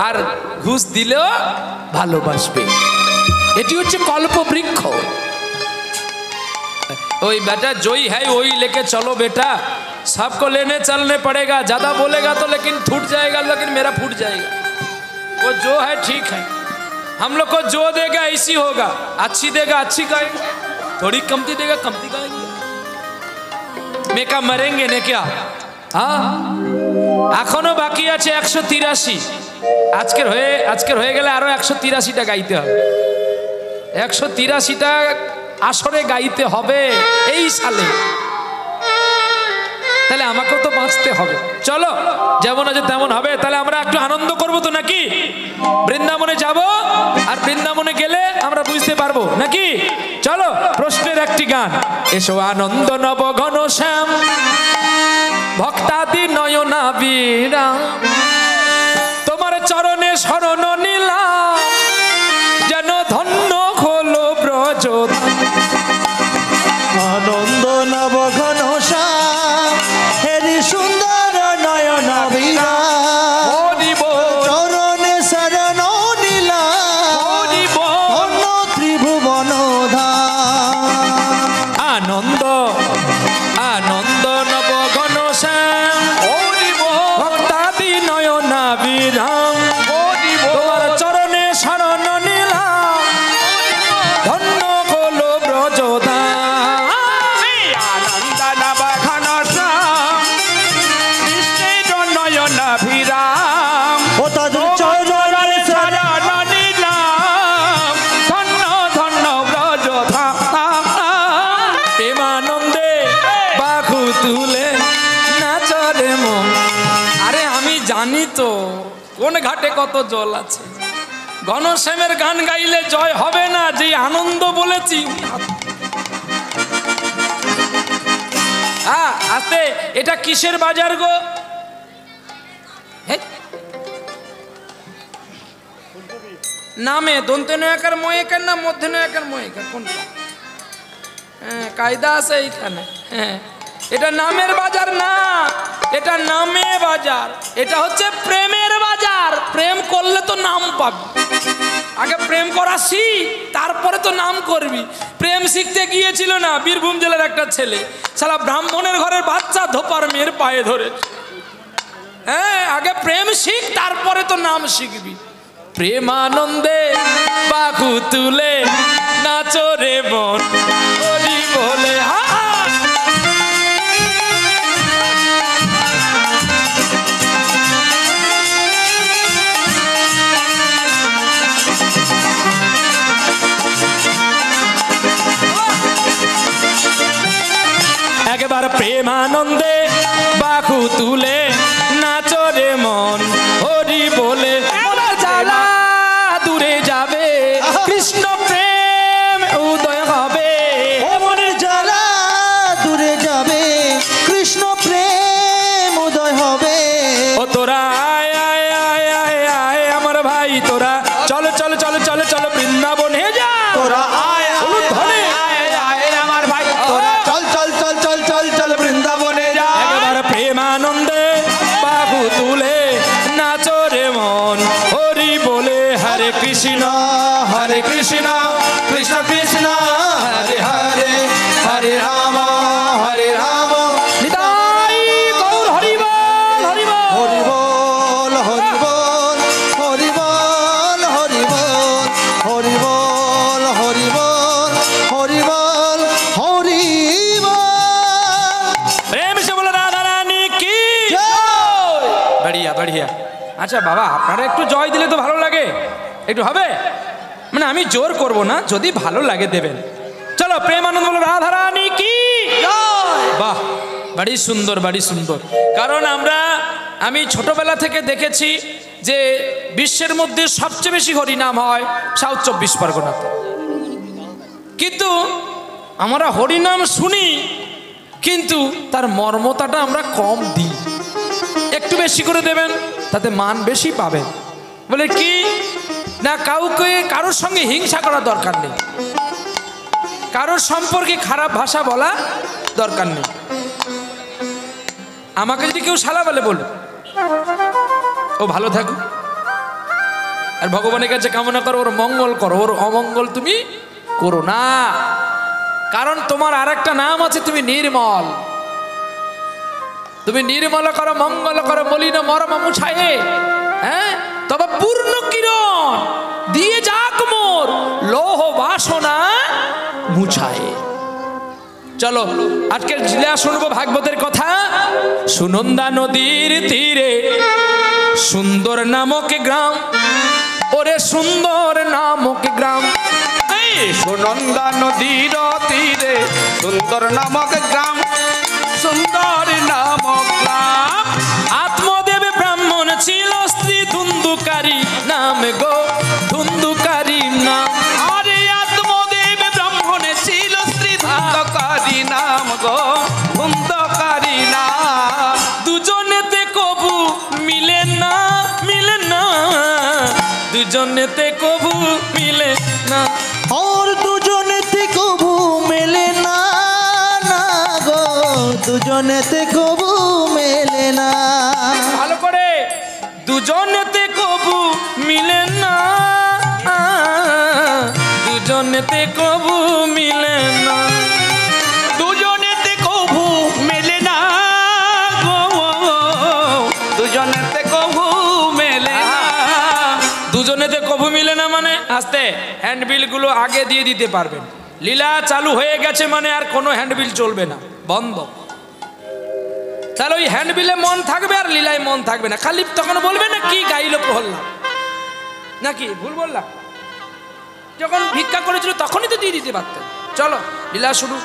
আর ঘুষ দিলেও ভালোবাসবে। এটি হচ্ছে কল্পবৃক্ষ। ওই बेटा जोई है वही लेके चलो बेटा, सबको लेने चलने पड़ेगा। ज्यादा बोलेगा तो लेकिन टूट जाएगा, लेकिन मेरा फूट जाएगा। वो जो है ठीक है, हम लोग को जो देगा ऐसी होगा। अच्छी देगा अच्छी खाएंगे, थोड़ी कमती देगा कमती खाएंगे। मैं क्या मरेंगे ने क्या? हाँ এখনো বাকি আছে 183। আজকের হয়ে গেলে আরো 183টা গাইতে হবে। 183টা আসরে গাইতে হবে এই সালে, তাহলে আমাকেও তো বাঁচতে হবে। চলো যেমন আছে তেমন হবে। তাহলে আমরা একটু আনন্দ করবো তো নাকি? বৃন্দাবনে যাব, আর বৃন্দাবনে গেলে আমরা বুঝতে পারবো নাকি? চলো প্রশ্নের একটি গান। এসো আনন্দ নব ঘন শ্যাম, ভক্তাদি নয়না বিরাম, তোমার চরণে শরণ নিলাম, যেন ধন্য হলো ব্রজ। আনন্দ নব ঘন শ্যাম, হেরি সুন্দর নয়ন বিরাম, চরণে শরণ নিলাম, ধন্য ত্রিভুবন ধাম। আনন্দ আনন্দ নব ঘন শ্যাম, ভক্তাদি নয়না বিরাম, তোমার চরণে শরণ নিলাম, ধন্য হলো ব্রজধাম। আনন্দ নব ঘন শ্যাম, কৃষ্ণের নয়না বিরাম, ও তাদের চরণে শরণ নিলাম, ধন্য ধন্য ব্রজধাম। প্রেমানন্দে বাহু তুলে নাচরে মন। আরে আমি জানি তো কোন ঘাটে কত জল আছে। ঘনশ্যামের গান গাইলে জয় হবে না, যে আনন্দ বলেছি। আস্তে, এটা কিসের বাজার গো? নামে দন্তে নয়াকার ময়েকার না মধ্যে নয়াকার ময়েকার কোনটা? হ্যাঁ কায়দা আছে এইখানে। হ্যাঁ এটা নামের বাজার না, এটা নামে বাজার। এটা হচ্ছে প্রেমের বাজার। প্রেম করলে তো নাম পাবি, আগে প্রেম করা শিখ, তারপরে তো নাম করবি। প্রেম শিখতে গিয়েছিল না বীরভূম জেলার একটা ছেলে, সালা ব্রাহ্মণের ঘরের বাচ্চা ধোপার মেয়ের পায়ে ধরেছে। হ্যাঁ, আগে প্রেম শিখ, তারপরে তো নাম শিখবি। প্রেমানন্দে বাহু তুলে নাচো রে মন, হরি বলে হা। একবার প্রেমানন্দে বাহু তুলে নাচো রে মন, হরি বলে জ্বালা দূরে যাবে, কৃষ্ণ প্রেম উদয় হবে। মনের জ্বালা দূরে যাবে, কৃষ্ণ প্রেম উদয় হবে। ও তোরা আয় আয় আয় আয় আয় আমার ভাই, তোরা চল চল চল চল চল বৃন্দাবনে যা। তোরা আয় হলুদ ধরে আমার ভাই তোরা চল চল চল চল চল চল বৃন্দাবনে যা। একবার প্রেমানন্দে বাহু তুলে নাচো রে মন, হরি বলে হরে কৃষ্ণ হরে কৃষ্ণ কৃষ্ণ কৃষ্ণ হরে হরে, হরে রাম হরে রাম, নিতাই গৌর হরি বল হরি বল। হরি বল হরি বল হরি বল হরি বল হরি বল হরি বল হরি বল হরি বল। প্রেম সে বলে রাধা রানী কি বাড়িয়া বাড়িয়া। আচ্ছা বাবা, আপনারা একটু জয় দিলে তো ভালো লাগে, একটু হবে মানে আমি জোর করব না, যদি ভালো লাগে দেবেন। চলো প্রেমানন্দ বলো রাধা রানী কি। বাহ, বাড়ি সুন্দর বাড়ি সুন্দর। কারণ আমি ছোটবেলা থেকে দেখেছি যে বিশ্বের মধ্যে সবচেয়ে বেশি হরিনাম হয় সাউথ 24 পরগনাতে, কিন্তু আমরা হরিনাম শুনি কিন্তু তার মর্মতাটা আমরা কম দিই। একটু বেশি করে দেবেন, তাতে মান বেশি পাবেন। বলে কি না, কারোর সঙ্গে হিংসা করার দরকার নেই, কারোর সম্পর্কে খারাপ ভাষা বলা দরকার নেই। আমাকে যদি কেউ শালা বলে বলুন, ও ভালো থাকুক, আর ভগবানের কাছে কামনা করো ওর মঙ্গল করো, ওর অমঙ্গল তুমি করো না। কারণ তোমার আর একটা নাম আছে, তুমি নির্মল। তুমি নির্মল করো, মঙ্গল করো, মলিন মরম মুছায়ে, হ্যাঁ তবে পূর্ণ কিরণ দিয়ে যাক মোর লোহ বাসনা মুছায়ে। চলো আজকের জিলা শুনবো ভাগবতের কথা। সুনন্দা নদীর তীরে সুন্দর নামক গ্রাম, ওরে সুন্দর নামক গ্রাম। সুনন্দা নদীর তীরে সুন্দর নামক গ্রাম, সুন্দর নামক গ্রাম। আত্মদেব ব্রাহ্মণ ছিল, স্ত্রী ধুন্দুকারী নাম গো, ধুন্দুকারী নাম। আরে আত্মদেব ব্রাহ্মণ ছিল, স্ত্রী ধুন্দকারী নাম গো, ধুন্দকারী নাম। দুজনেতে কবু মিলে না, মিলে না, দুজনেতে কবু মিলে না। और দুজনেতে কবু মেলে না, না গো দুজনেতে কবু মেলে না। ভালো করে, দুজনেতে কবু মিলে না, দুজনেতে কবু মিলে না, দুজনেতে কভু মেলে না গো, দুজনেতে কবু মেলে না। দুজনেতে কবু মিলে না মানে আস্তে হ্যান্ডবিল গুলো আগে দিয়ে দিতে পারবেন। লীলা চালু হয়ে গেছে মানে আর কোনো হ্যান্ডবিল চলবে না, বন্ধ। তাহলে ওই হ্যান্ডবিলে মন থাকবে আর লীলায় মন থাকবে না। খালি তখন বলবে না কি গাইলো প্রহল্লাদ, নাকি ভুল বললাম? যখন ভিক্ষা করেছিল তখনই তো দিয়ে দিতে পারতেন। চলো লীলা শুরু।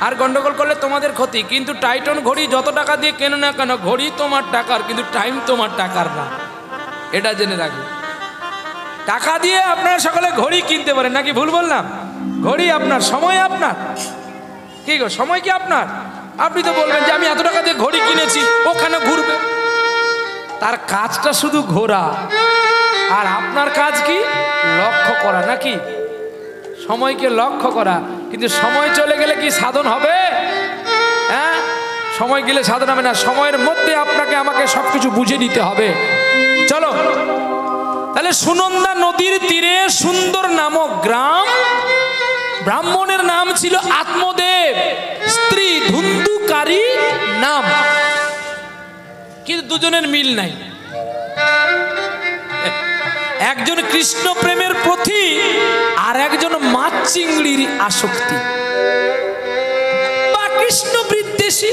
আর গন্ডগোল করলে তোমাদের ক্ষতি। কিন্তু টাইটন ঘড়ি যত টাকা দিয়ে কেন না কেন, ঘড়ি তোমার টাকার, কিন্তু টাইম তোমার টাকার না, এটা জেনে রাখবে। টাকা দিয়ে আপনারা সকলে ঘড়ি কিনতে পারেন, নাকি ভুল বললাম? ঘড়ি আপনার, সময় আপনার। কি গো, সময় কি আপনার? আপনি তো বলবেন যে আমি এত টাকা দিয়ে ঘড়ি কিনেছি, ওখানে ঘুরবে। তার কাজটা শুধু ঘোরা, আর আপনার কাজ কি? লক্ষ্য করা, নাকি? সময়কে লক্ষ্য করা। কিন্তু সময় চলে গেলে কি সাধন হবে? হ্যাঁ, সময় গেলে সাধন হবে না। সময়ের মধ্যে আপনাকে আমাকে সবকিছু বুঝে নিতে হবে। চলো তাহলে সুনন্দা নদীর তীরে সুন্দর নামক গ্রাম, ব্রাহ্মণের নাম ছিল আত্মদেব, স্ত্রী ধুন্ধুকারী নাম, কিন্তু দুজনের মিল নাই। একজন কৃষ্ণ প্রেমের প্রতি, আর একজন মাছ চিংড়ির আসক্তি বা কৃষ্ণ বিদ্বেষী।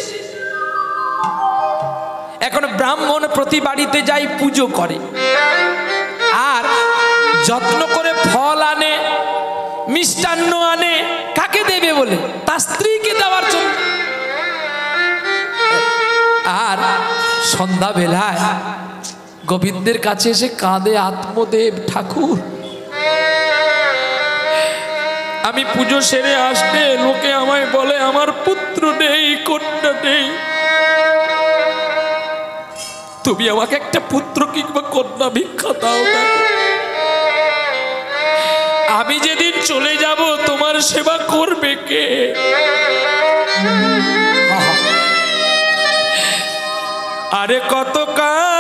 এখন ব্রাহ্মণ প্রতি বাড়িতে যাই, পুজো করে, আর যত্ন করে ফল আনে, মিষ্টান্ন আনে, কাকে দেবে বলে? তার স্ত্রীকে দেওয়ার জন্য। আর সন্ধ্যাবেলায় গোবিন্দের কাছে এসে কাঁদে আত্মদেব, ঠাকুর আমি পুজো সেরে আসতে লোকে আমায় বলে আমার পুত্র নেই, কন্যা নেই, তুমি আমাকে একটা পুত্র কিংবা কন্যা ভিক্ষা দাও না। আমি যেদিন চলে যাব তোমার সেবা করবে কে? আরে কত কাল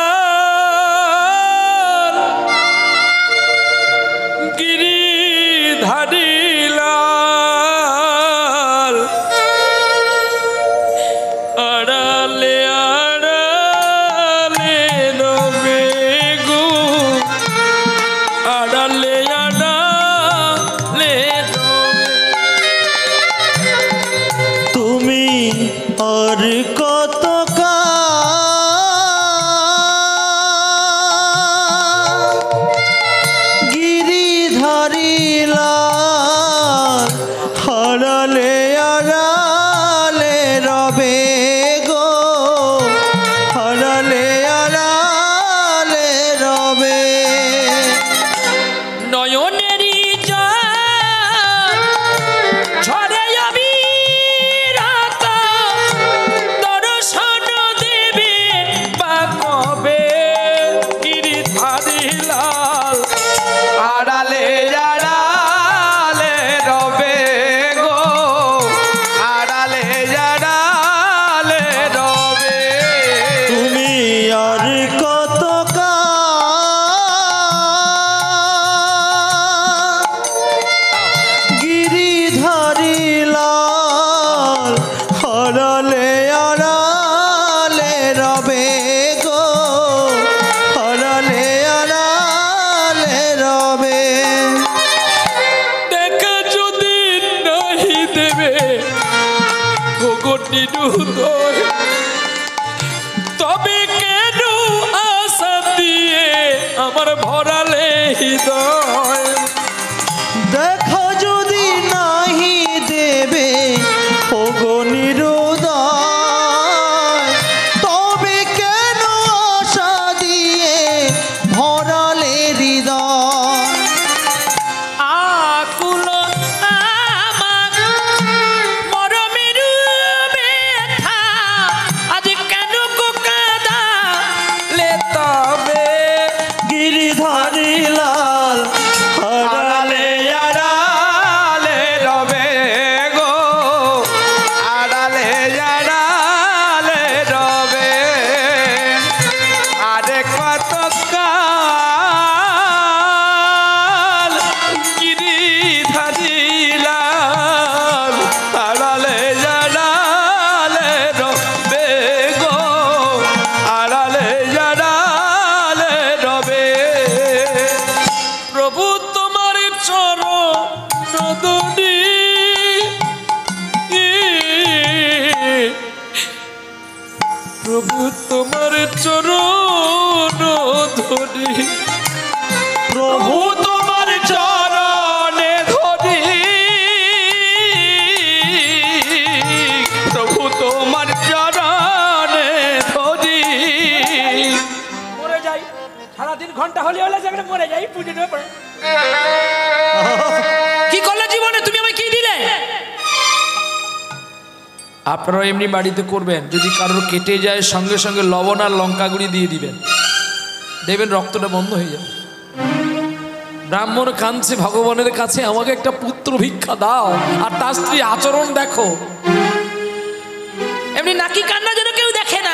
গিরিধারী লাল আড়ালে আড়ালে রবে গো, আড়ালে আড়ালে রবে। তুমি আর কত গিরিধারী লাল আড়ালে আড়ালে রবে গো, আড়ালে আড়ালে রবে। নয়নেরই জল ঝরে অবিরত, দর্শন দেবে বা কবে গিরিধারী লাল আড়ালে আড়ালে রবে গো, আড়ালে আড়ালে রবে। তুমি আর কত গিরিধারী লাল আড়ালে আড়ালে রবে গো, আড়ালে আড়ালে রবে। দেখা যদি নাহি দেবে নিরুদয়, তবে কেন আশা দিয়ে আমার ভরালে হৃদয়? দেখো যদি নাহি দেবে ওগো নিরুদয়, তবে কেন আশা দিয়ে ভরালে হৃদয়? আকুল আমার মরমের ব্যথা, আজ কেন গো কাঁদালে তবে গিরিধারী লাল আড়ালে আড়ালে রবে গো, আড়ালে আড়ালে রবে। আরে কত কাল গিরিধারী লাল আড়ালে আড়ালে রবে গো, আড়ালে আড়ালে রবে। প্রভু তোমার চরণ ধরি, প্রভু তোমার চরণ ধরি, প্রভু তোমার চরণে ধরি, প্রভু তোমার চরণে ধরি। মরে যাই, সারাদিন ঘন্টা হলে হলে যেখানে মরে যাই, পুজো নেবে পড়ে। কি করলে জীবনে তুমি আমায় কি দিলে? আপনারা এমনি বাড়িতে করবেন, যদি কারোর কেটে যায় সঙ্গে সঙ্গে লবণ আর লঙ্কা গুঁড়ি দিয়ে দিবেন, দেখবেন রক্তটা বন্ধ হয়ে যাবে। ব্রাহ্মণ কাঁদছে ভগবানের কাছে, আমাকে একটা পুত্র ভিক্ষা দাও, আর তার স্ত্রী আচরণ দেখো, এমনি নাকি কান্না যেন কেউ দেখে না।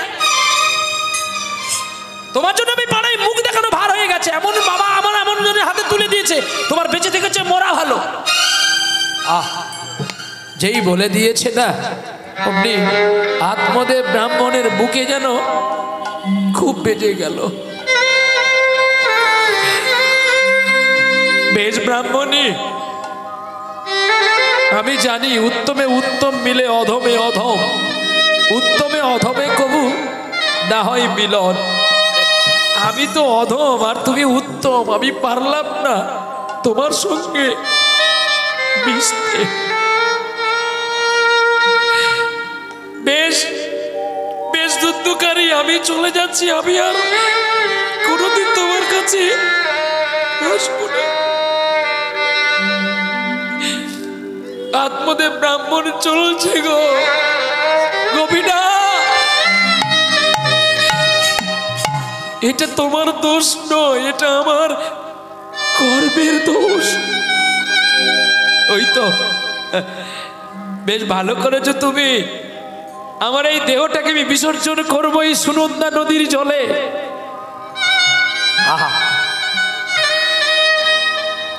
তোমার জন্য আমি পাড়ায় মুখ দেখানো ভার হয়ে গেছে, এমন বাবা আমার এমন জনের হাতে তুলে দিয়েছে, তোমার বেঁচে থেকেছে মরা ভালো। আহ যেই বলে দিয়েছে না অমনি আত্মদেব ব্রাহ্মণের বুকে যেন খুব বেজে গেল। বেশ ব্রাহ্মণী, আমি জানি উত্তমে উত্তম মিলে অধমে অধম, উত্তমে অধমে কবু না হয় মিলন। আমি তো অধম আর তুমি উত্তম, আমি পারলাম না তোমার সঙ্গে মিশতে। বেশ বেশ দুঃখকারী, আমি চলে যাচ্ছি, আমি আর কোনোদিন তোমার কাছে আসবো না। আত্মদেব ব্রাহ্মণ চলছে গো গোপীনা, এটা তোমার দোষ নয়, এটা আমার কর্মের দোষ। ওই তো বেশ ভালো করেছো তুমি, আমার এই দেহটাকে আমি বিসর্জন করবো এই সুনন্দা নদীর জলে। আহা,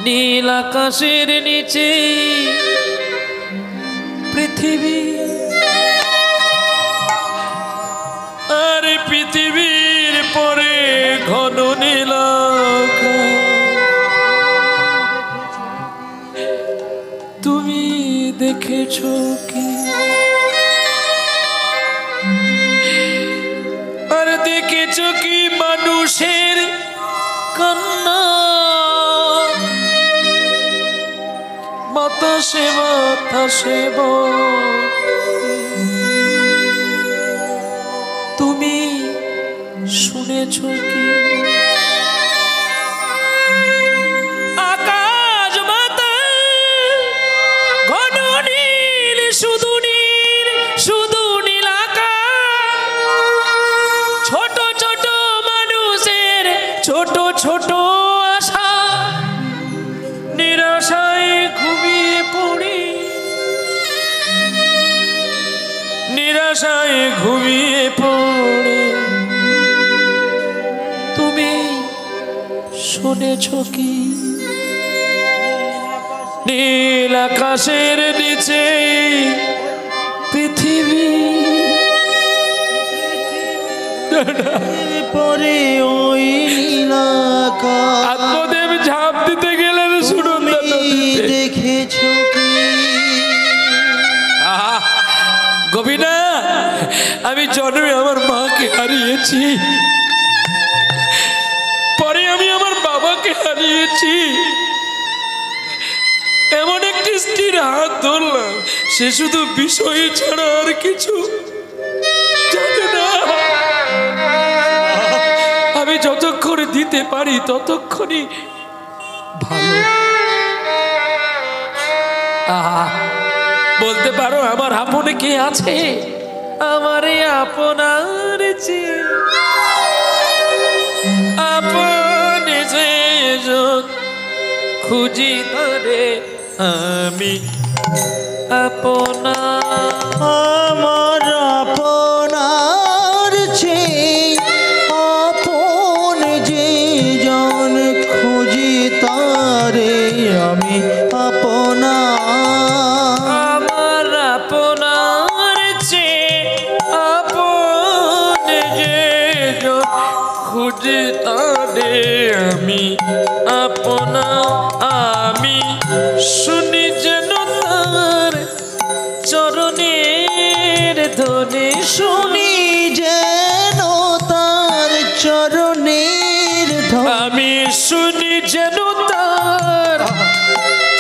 নীল আকাশের নিচে পৃথিবী, আর পৃথিবীর পরে ঘন নীল আকাশ। তুমি দেখেছো কি? আর দেখেছো কি মানুষের কান্না? বাতাসে বাতাসে তুমি শুনেছো কি? আকাশ মাতা ঘন নীল, শুধু নীল, শুধু নীল আকাশ। ছোট ছোট মানুষের ছোট ছোট আশা, নিরাশায় ঘুমিয়ে পড়ি, নিরাশায় ঘুমিয়ে পড়ে। তুমি শুনেছো কি? নীল আকাশের নিচে পৃথিবী, পরে ওই নীল আকাশ। আত্মদেব ঝাঁপ দিতে গেলেন সুনন্দা নদীতে। দেখেছো কি? গোবিনা, আমি জন্মে আমার মাকে হারিয়েছি, পরে আমি আমার বাবাকে হারিয়েছি। এমন একটি স্ত্রীর হাত ধরলাম, সে শুধু বিষয় ছাড়া আর কিছু জানে না। আমি যতক্ষণ দিতে পারি ততক্ষণই ভালো। আহা, বলতে পারো আমার আপনে কে আছে? আমার আপনার চেয়ে আপনে যে খুঁজি ধরে আমি আপনার। আমার আপনার চেয়ে আপন যে জন খুঁজি তারে আমি আপনার। আমার আপনার চেয়ে আপন যে জন খুঁজি তারে আমি আপনার। আমি শুনি যেন তার চরণের ধ্বনি, শুনি যেন তার চরণের ধ্বনি। আমি শুনি যেন তার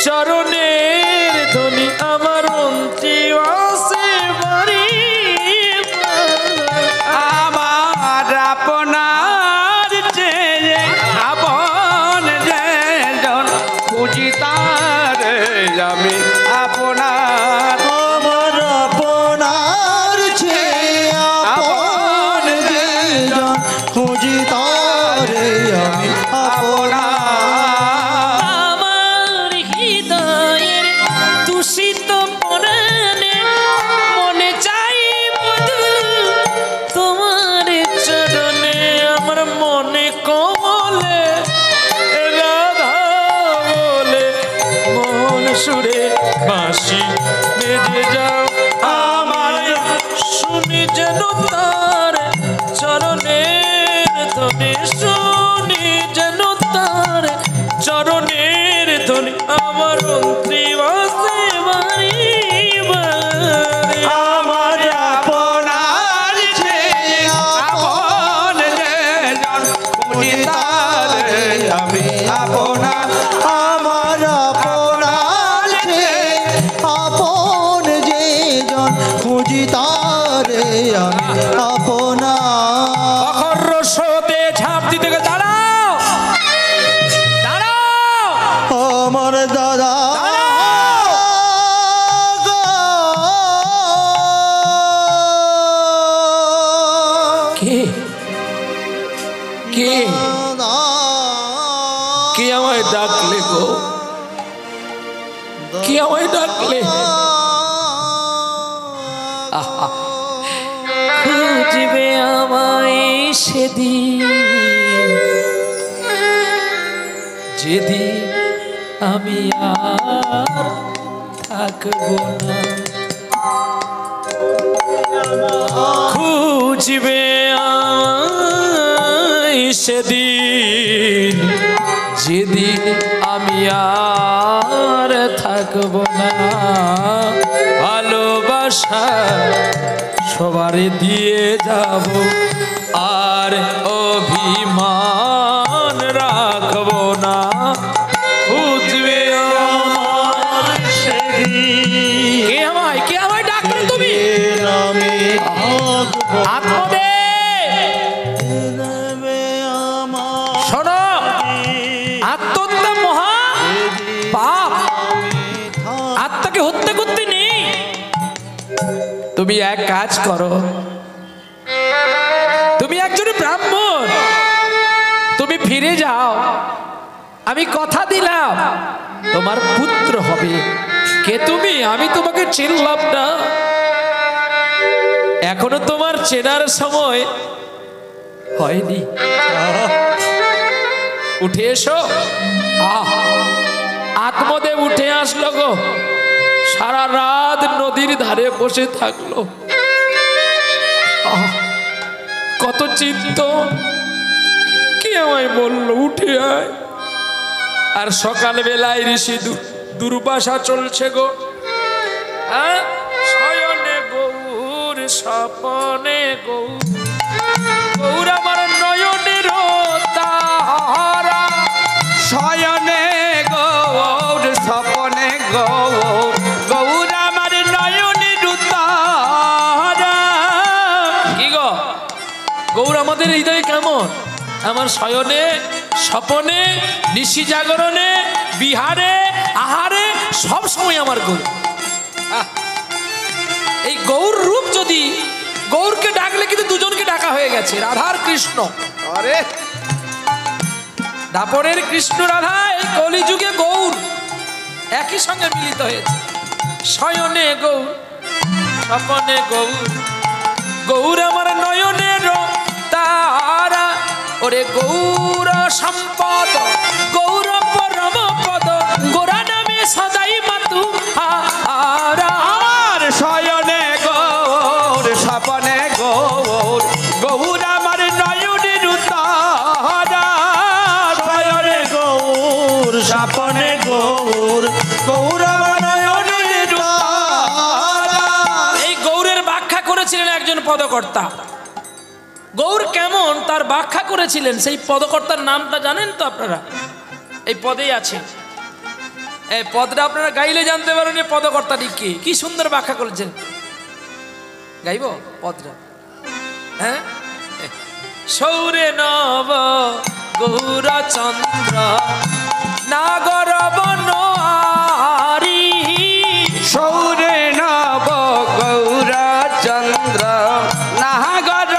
চরণের ধ্বনি। আমার অন্তি আসে বাড়ি, আমার আপনার যে আপন যে জন খুঁজি তার আমি আপনার। আমার আপনার চেয়ে আপন যে জন খুঁজি তারে আমি আপনার। আমার হৃদয় যেন তার চরণের ধ্বনি শুনি, যেন তার চরণের ধ্বনি আমার অন্ত্রিবাসে বাড়ি বাড়ি। আমার আপনার চেয়ে আপন যেজন খুঁজি তারে আমি আপনার। আমার আপনার চেয়ে আপন যেজন খুঁজি তারে আমি আপনার। অখরস্বতে ঝাঁপ দিতে গেলে দাঁড়াও, দাঁড়াও, আমার দাদা কে কে কে আমায় ডাকলে গো, কে আমায় ডাকলে? আহা, খুঁজবে আমায় সেদিন, যেদিন আমি আর থাকবো না। খুঁজবে আমায় সেদিন, যেদিন আমি আর থাকবো না। ভালোবাসা সবারে দিয়ে যাব, আর অভিমান রাখবো না। খুঁজবে আমার সেদিন। কে আমায় ডাকলে তুমি? আত্মদে শোনো, আত্মহত্যা মহা পাপ, আত্মাকে হত্যা করতে নেই। তুমি এক কাজ করো, তুমি একজন ব্রাহ্মণ, তুমি ফিরে যাও। আমি কথা দিলাম তোমার পুত্র হবে। কে তুমি? আমি তোমাকে চিনলাম না, এখনো তোমার চেনার সময় হয়নি। উঠে এসো। আত্মদেব উঠে আসলো গো, সারা রাত নদীর ধারে বসে থাকলো। কত চিত্ত, কি আমায় বললো উঠে আয়। আর সকাল বেলায় ঋষি দুর্বাসা চলছে গো। হ্যাঁ, শয়নে গৌর স্বপনে গৌর, গৌর আমার নয়নের তারা। শয়নে গৌর স্বপনে গৌর, গৌর আমার নয়নের তারা। কি গো, গৌর আমাদের হৃদয়ে কেমন? আমার শয়নে স্বপনে নিশি জাগরণে বিহারে আহারে সব সময় আমার গৌর। এই গৌর রূপ যদি, গৌরকে ডাকলে কিন্তু দুজনকে ডাকা হয়ে গেছে, রাধার কৃষ্ণ। আরে দাপরের কৃষ্ণ রাধা, এই কলিযুগে গৌর একই সঙ্গে মিলিত হয়েছে। শয়নে গৌর স্বপনে গৌর, গৌর আমার নয়নের তারা। ওরে গৌর সম্পদ, গৌর পরম পদ, গোরা নামে সদাই মাতু হারা। আমার শয়নে গৌর স্বপনে গৌর, গৌর আমার নয়নের তারা। শয়নে গৌর স্বপনে গৌর, গৌর আমার নয়নের তারা। এই গৌরের ব্যাখ্যা করেছিলেন একজন পদকর্তা। গৌর কেমন তার ব্যাখ্যা করেছিলেন, সেই পদকর্তার নামটা জানেন তো আপনারা? এই পদেই আছে। এই পদটা আপনারা গাইলে জানতে পারেন এই পদকর্তাটি কে। কি সুন্দর ব্যাখ্যা করেছেন, গাইব পদটা? হ্যাঁ, সৌরে নব গৌর চন্দ্র নাগর বনোয়ারি। সৌরে নব গৌর চন্দ্র নাগর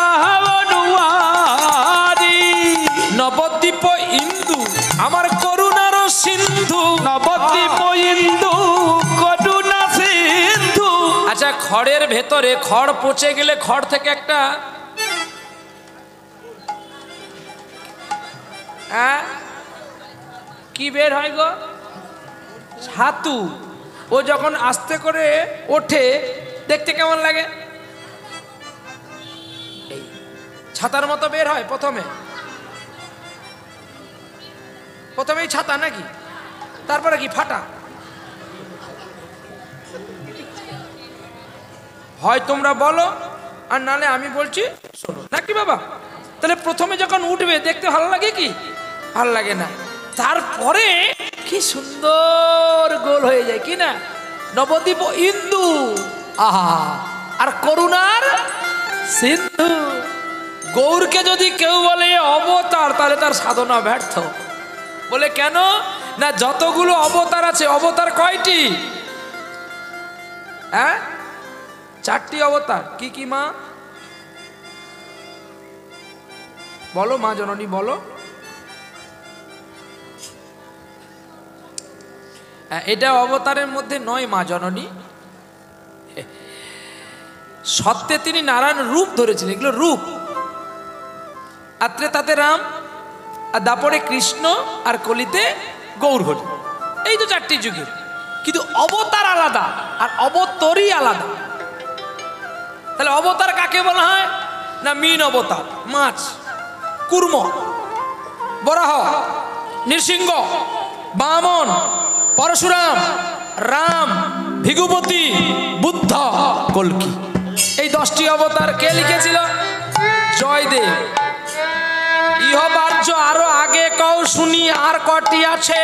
বনোয়ারি। নবদ্বীপ ইন্দু আমার করুণার সিন্ধু। নবদ্বীপ ইন্দু করুণা সিন্ধু। আচ্ছা, খড়ের ভেতরে খড় পচে গেলে খড় থেকে একটা কি বের হয় গো? ছাতু। ও যখন আস্তে করে ওঠে দেখতে কেমন লাগে? ছাতার মতো বের হয় প্রথমেই ছাতা নাকি, তারপরে কি ফাটা হয়? তোমরা বলো, আর নালে আমি বলছি শোনো নাকি বাবা। তাহলে প্রথমে যখন উঠবে দেখতে ভালো লাগে কি? ভালো লাগে না। তারপরে কি সুন্দর গোল হয়ে যায় কি না, নবদ্বীপ ইন্দু, আহা, আর করুণার সিন্ধু। গৌরকে যদি কেউ বলে অবতার, তাহলে তার সাধনা ব্যর্থ। বলে কেন না, যতগুলো অবতার আছে, অবতার কয়টি? হ্যাঁ, 4টি অবতার। কি কি মা? বলো মা জননী বলো। এটা অবতারের মধ্যে নয় মা জননী, সত্যে তিনি নারায়ণ রূপ ধরেছিলেন, এগুলো রূপ। আত্রে তাতে রাম, আর দাপরে কৃষ্ণ, আর কলিতে গৌর হরি। এই তো 4টি যুগের, কিন্তু অবতার আলাদা আর অবতরই আলাদা। তাহলে অবতার কাকে বলা হয় না, মীন অবতার, মাছ, কুর্ম, বরাহ, নৃসিংহ, বামন, পরশুরাম, রাম, ভিগুপতি, বুদ্ধ, কল্কি। এই 10টি অবতার কে লিখেছিল? জয়দেব। ইহবার্য আরো আগে কও শুনি আর কটি আছে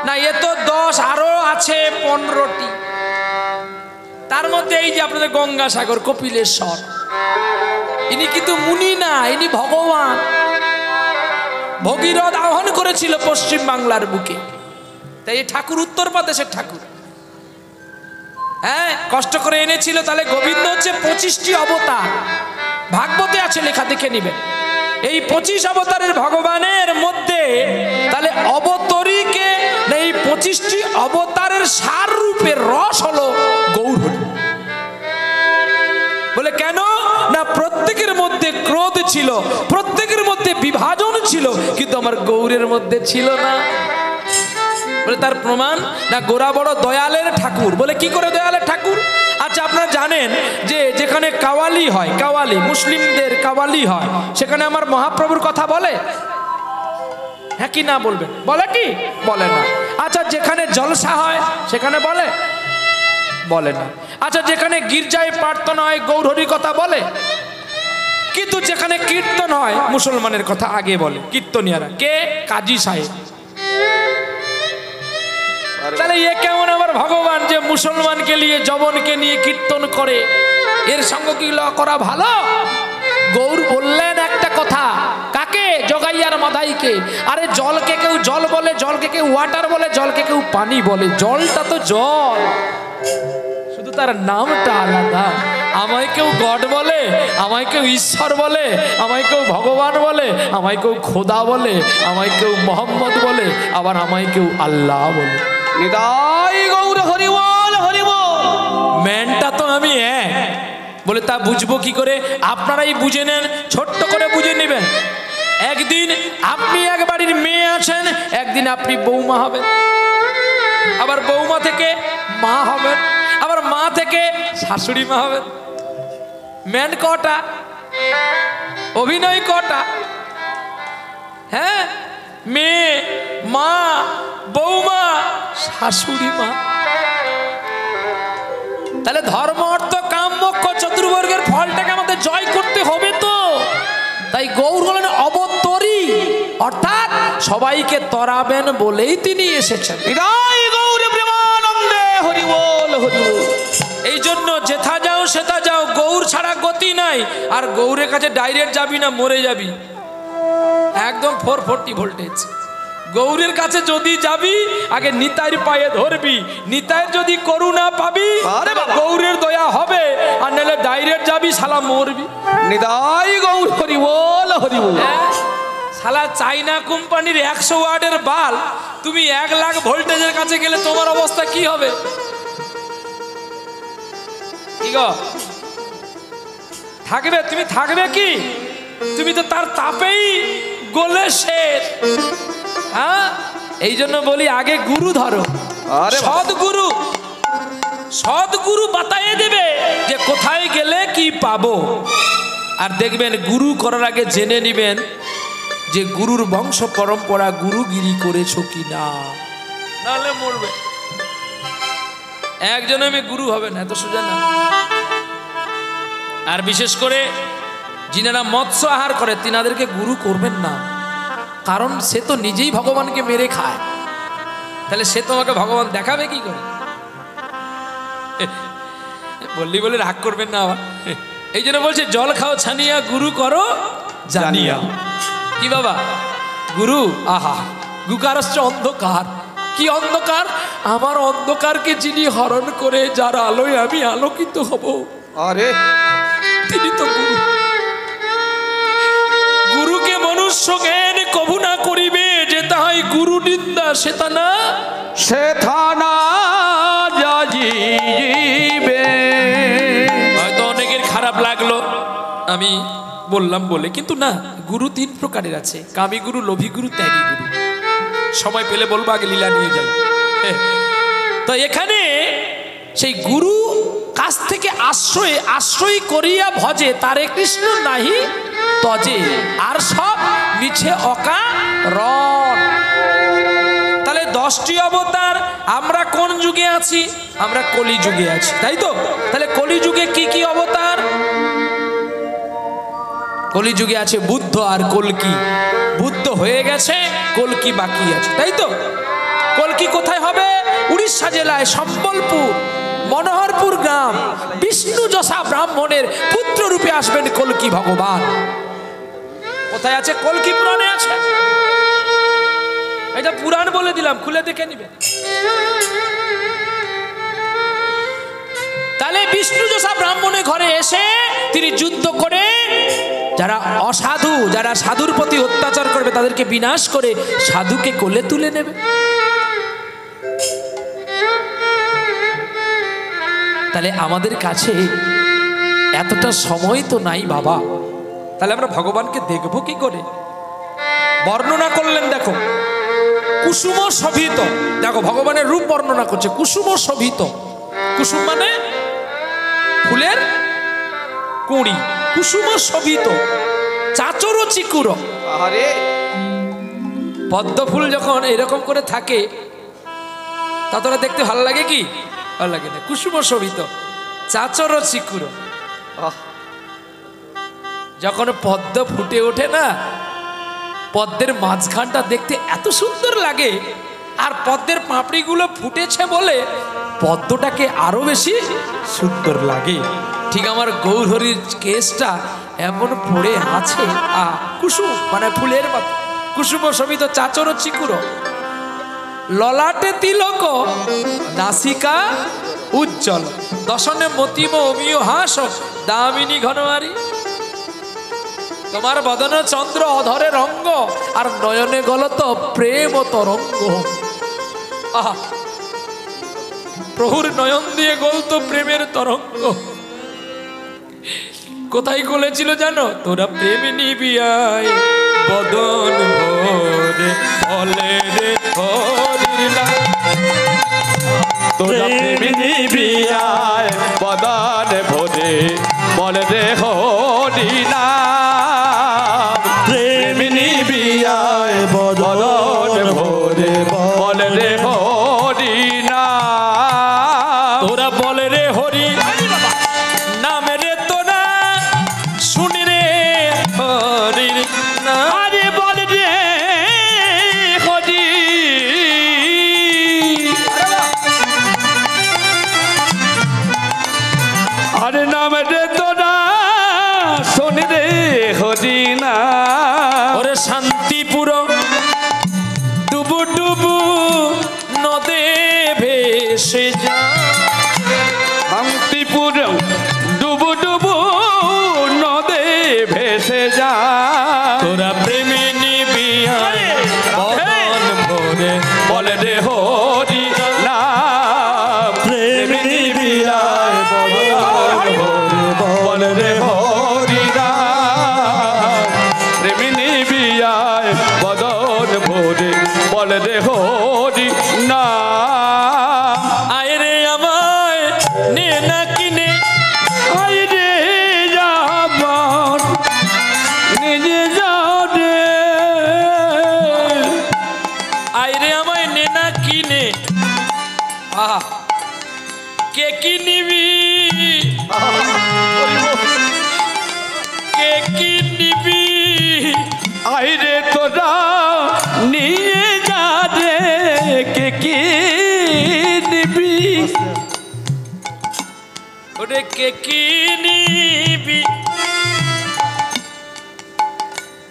না, এ তো 10, আরো আছে 15টি। তার মধ্যে এই যে আপনাদের গঙ্গাসাগর, কপিলেশ্বর, ইনি কিন্তু মুনি না, ইনি ভগবান। ভগীরথ আহ্বান করেছিল পশ্চিম বাংলার বুকে, তাই এই ঠাকুর উত্তরপ্রদেশের ঠাকুর। হ্যাঁ, কষ্ট করে এনেছিল। তাহলে গোবিন্দ হচ্ছে 25টি অবতার, ভাগবতে আছে লেখা, দেখে নিবেন। এই 25 অবতারের ভগবানের মধ্যে তাহলে অবতরীকে, এই 25টি অবতারের সার রূপের রস হলো গৌর হরি। বলে কেন না, প্রত্যেকের মধ্যে ক্রোধ ছিল, প্রত্যেকের মধ্যে বিভাজন ছিল, কিন্তু আমার গৌরের মধ্যে ছিল না। বলে তার প্রমাণ না, গোরা বড় দয়ালের ঠাকুর। বলে কি করে দয়ালের ঠাকুর? আচ্ছা, আপনারা জানেন যে যেখানে কাওয়ালি হয়, কাওয়ালি মুসলিমদের কাওয়ালি হয়, সেখানে আমার মহাপ্রভুর কথা বলে? হ্যাঁ কি না বলবেন? বলে কি? বলে না। আচ্ছা, যেখানে জলসা হয় সেখানে বলে? বলে না। আচ্ছা, যেখানে গির্জায় প্রার্থনা হয় গৌর হরির কথা বলে? কিন্তু যেখানে কীর্তন হয় মুসলমানের কথা আগে বলে কীর্তনিয়ারা। কে? কাজী সাহেব। তাহলে এ কেমন আমার ভগবান যে মুসলমানকে নিয়ে, জবনকে নিয়ে কীর্তন করে? এর সঙ্গে কি করা ভালো? গৌর বললেন একটা কথা, কাকে? জগাইয়ার মাদাইকে। আরে জলকে কেউ জল বলে, জলকে কেউ ওয়াটার বলে, জলকে কেউ পানি বলে। জলটা তো জল, শুধু তার নামটা আলাদা। আমায় কেউ গড বলে, আমায় কেউ ঈশ্বর বলে, আমায় কেউ ভগবান বলে, আমায় কেউ খোদা বলে, আমায় কেউ মোহাম্মদ বলে, আবার আমায় কেউ আল্লাহ বলে। নিতাই গৌর হরি বল, হরি বল। ম্যানটা তো আমি এক। বলে তা বুঝবো কি করে? আপনারাই বুঝে নেন, ছোট্ট করে বুঝে নেবেন। একদিন আপনি এক বাড়ির মেয়ে আছেন, একদিন আপনি বৌমা হবেন, আবার বৌমা থেকে মা হবেন, আবার মা থেকে শাশুড়ি মা হবেন। ম্যান কটা? অভিনয় কটা? হ্যাঁ, মেয়ে, মা, বৌমা, শাশুড়ি মা। তাহলে ধর্ম, অর্থ, কাম, মোক্ষ চতুর্বর্গের ফলটাকে আমাদের জয় করতে হবে তো। তাই গৌর হলেন অবতরী, অর্থাৎ সবাইকে তরাবেন বলেই তিনি এসেছেন। নিতাই গৌর প্রেমানন্দে হরি বল, হরি বল। এই জন্য যেথা যাও সেথা যাও, গৌর ছাড়া গতি নাই। আর গৌরের কাছে ডাইরেক্ট যাবি না, মরে যাবি। একদম 440 ভোল্টেজ। গৌরের কাছে যদি যাবি, আগে নিতাইয়ের পায়ে ধরবি। নিতাইয়ের যদি করুণা পাবি, গৌরের দয়া হবে, আর নাহলে ডাইরেক্ট যাবি, শালা মরবি। নিতাই গৌর হরি বল, হরি বল। শালা চাইনা কোম্পানির 100 ওয়াটের বাল্ব, তুমি 1 লাখ ভোল্টেজের কাছে গেলে তোমার অবস্থা কি হবে? কি গো, থাকবে? তুমি থাকবে কি? তুমি তো তার তাপেই গলে শেষ। হ্যাঁ, এই জন্য বলি আগে গুরু ধরো। সদ্গুরু, সদ্গুরু বাতাইয়ে দেবে যে কোথায় গেলে কি পাবো। আর দেখবেন গুরু করার আগে জেনে নেবেন যে গুরুর বংশ পরম্পরা গুরুগিরি করেছো কি না, নাহলে মরবে। একজন আমি গুরু হবে না, এত সোজা না। আর বিশেষ করে যিনারা মৎস্য আহার করে তিনাদেরকে গুরু করবেন না, কারণ সে তো নিজেই ভগবানকে মেরে খায়, তাহলে সে তোমাকে ভগবান দেখাবে কি করে? বললি বলে রাগ করবেন না আবার। এই জন্য বলছে জল খাও ছানিয়া গুরু করো জানিয়া। কি বাবা গুরু, আহা গুকারশ্চ অন্ধকার। কি অন্ধকার? আমার অন্ধকারকে যিনি হরণ করে যার আলোয় আমি আলোকিত হব, আরে তিনি তো গুরু। গুরুকে মনুষ্য জ্ঞান কভু না করিবে, যে তাহাই গুরু নিন্দা সে তা না সে থানা যাইবে। হয়তো অনেকের খারাপ লাগলো আমি বললাম বলে, কিন্তু না, গুরু তিন প্রকারের আছে, কামী গুরু, লোভী গুরু, ত্যাগী গুরু। সময় পেলে বলবো, আগে লীলা নিয়ে যাই। তো এখানে সেই গুরু কাছ থেকে আশ্রয় করিয়া ভজে, তারে কৃষ্ণ নাহি তজে, আর সব মিছে অকারণ। তাহলে 10টি অবতার, আমরা কোন যুগে আছি? আমরা কলি যুগে আছি, তাই তো? তাহলে কলি যুগে কি কি অবতার? কলি যুগে আছে বুদ্ধ আর কলকি। বুদ্ধ হয়ে গেছে, কলকি বাকি আছে, তাই তো? কলকি কোথায় হবে? উড়িষ্যা জেলায় সম্বলপুর মনোহরপুর গ্রাম, বিষ্ণু যশা ব্রাহ্মণের পুত্র রূপে আসবেন কলকি ভগবান। কোথায় আছে? কলকি পুরাণে আছে। এটা পুরাণ বলে দিলাম, খুলে দেখে নিবে। তাহলে বিষ্ণু যশা ব্রাহ্মণের ঘরে এসে তিনি যুদ্ধ করে যারা অসাধু, যারা সাধুর প্রতি অত্যাচার করবে তাদেরকে বিনাশ করে সাধুকে কোলে তুলে নেবে। তাহলে আমাদের কাছে এতটা সময় তো নাই বাবা, তাহলে আমরা ভগবানকে দেখবো কি করে? বর্ণনা করলেন, দেখো কুসুম শোভিত, দেখো ভগবানের রূপ বর্ণনা করছে, কুসুম শোভিত। কুসুম মানে ফুলের কুঁড়ি, কুসুম শোভিত চাচর চিকুর। আরে পদ্ম ফুল যখন এরকম করে থাকে তা তোরা দেখতে ভালো লাগে কি? ভালো লাগে না। কুসুম শোভিত চাচর চিকুর। যখন পদ্ম ফুটে ওঠে না, পদ্মের মাঝখানটা দেখতে এত সুন্দর লাগে, আর পদ্মের পাপড়িগুলো ফুটেছে বলে পদ্মটাকে আরো বেশি সুন্দর লাগে। ঠিক আমার গৌরহরির কেসটা এমন পড়ে আছে, কুসুম মানে ফুলের মতো, কুসুম শোভিত চাচর চিকুর, ললাটে তিলক নাসিকা উজ্জ্বল, দশনে মতিম অমিয় হাস দামিনী ঘনমারি। তোমার বদন চন্দ্র অধরে রঙ্গ, আর নয়নে গলত প্রেম তরঙ্গ। আহা, প্রভুর নয়ন দিয়ে গলত প্রেমের তরঙ্গ। কোথায় গলেছিল জানো? তোরা প্রেম নিবিয়ায় বদন ভরে বলে রে হরিলা, তোরা প্রেম নিবিয়ায় বদন ভরে বলে রে হরিলা, প্রেম নিবিয়ায় বদন ভরে বলে রে হরিলা। তোরা বলে রে হরি নাম রে, তোরা শুনি রে হরির নাম। আরে বলে রে হরি, আরে নাম রে তোরা শোন রে কি নিবি কে কি নিবি আইরে তোরা নিয়ে যা রে কে কি নিবি ওরে কে কি নিবি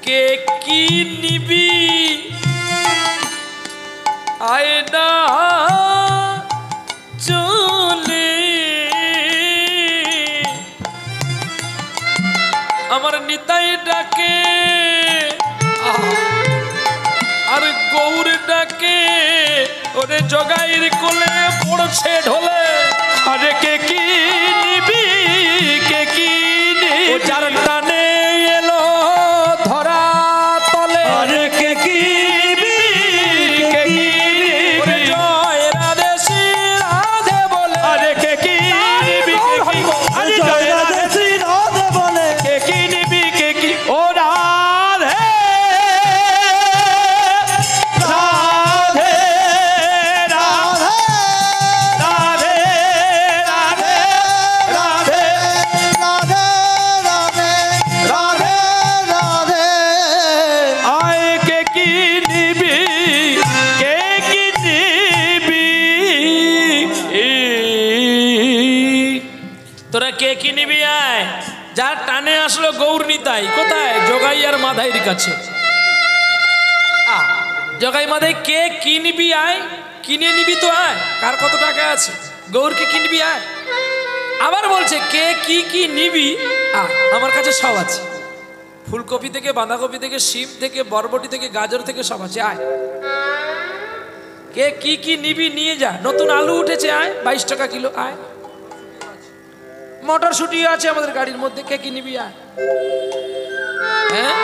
কে কি নিবি আয় না চলে আমার নিতাই ডাকে আর গৌর ডাকে ওরে জগাইর কোলে পড়ছে ঢোলে আরে কে কি নিবি কে কি ও যার টানে এলো ধরা তলে আরে কে কি নিবি কে কি ওরে জয় রাধে শ্রী রাধে বলে আরে কে কি নিবি কে কি আরে জয় রাধে শ্রী রাধে বলে কে কি নিবি কে কি ও রাধে রাধে রাধে রাধে রাধে রাধে রাধে রাধে আয় কে কি নিবি কে কি নিবি তোরা কে কি নিবি আয় যার টানে আসলো গৌর নিতাই কোথায় জগাই আর মাধাইর কাছে জগাই মাধাই কে কি নিবি আয় কিনে নিবি তো আয় কার কত টাকা আছে গৌরকে কিনবি আয় আবার বলছে কে কি কি নিবি আয় আমার কাছে সব আছে ফুলকপি থেকে বাঁধাকপি থেকে শিম থেকে বরবটি থেকে গাজর থেকে সব আছে আয় কে কি কি নিবি নিয়ে যা নতুন আলু উঠেছে আয় 22 টাকা কিলো আয় মটরশুটিও আছে আমাদের গাড়ির মধ্যে কে কি নিবি আয় হ্যাঁ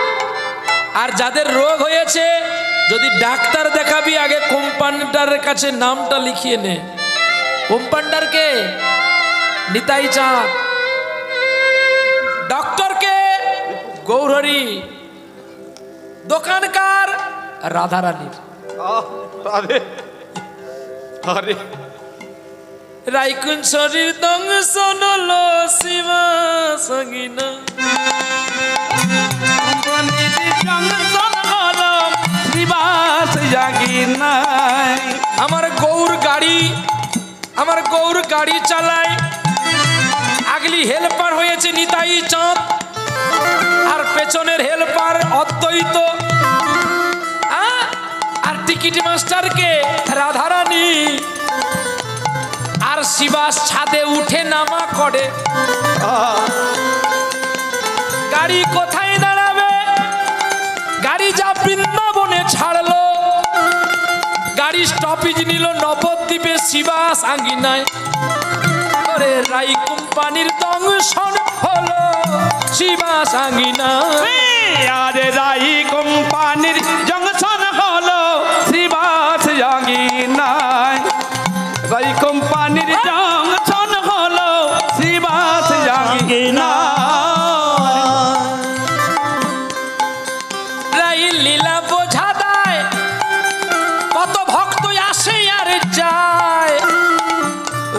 আর যাদের রোগ হয়েছে যদি ডাক্তার দেখাবি আগে কম্পাউন্ডারের কাছে নামটা লিখিয়ে নে কম্পাউন্ডার কে নিতাই চাঁদ ডক্টর কে গৌরহরি দোকানকার রাধারানীর আরে আরে রাইকুন শরীর দংশন লো শিবা সঙ্গিনা আমার গৌর গাড়ি চালায় আগলি হেল্পার হয়েছে নিতাই চাঁদ আর পেছনের হেল্পার অদ্বৈত আর টিকিট মাস্টারকে রাধারানী আর শিবাস ছাদে উঠে নামা করে গাড়ি কোথায় দাঁড়াবে গাড়ি যা বৃন্দাবনে ছাড়লো গাড়ি স্টপেজ নিল নবদ্বীপে শিবাস আঙ্গিনায় করে রাই কোম্পানির দংশন হলো শিবাস আঙ্গিনায় আরে রাই কোম্পানির জংশন হলো শ্রীবাস জাগিনায় রাই কোম্পানির জংশন হলো শ্রীবাস জাগিনায় রাই লীলা বোঝা দেয় কত ভক্ত আসে আর যায়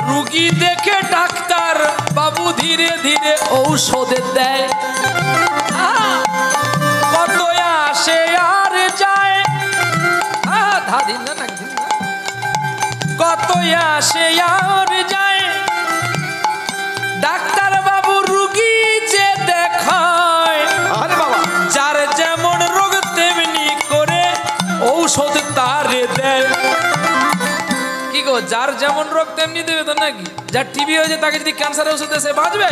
রুগী দেখে ডাক্তার বাবু ধীরে ধীরে ঔষধ দেয় কত আসে আর যায় কত আসে আর যায় ডাক্তার বাবু রুগী যে দেখায় আরে বাবা যার যেমন রোগ তেমনি করে ঔষধ তারে দেয় কি গো যার যেমন রোগ তেমনি দেবে তো নাকি যার টিবি হয়েছে তাকে যদি ক্যান্সার ওষুধ দেয় সে বাঁচবে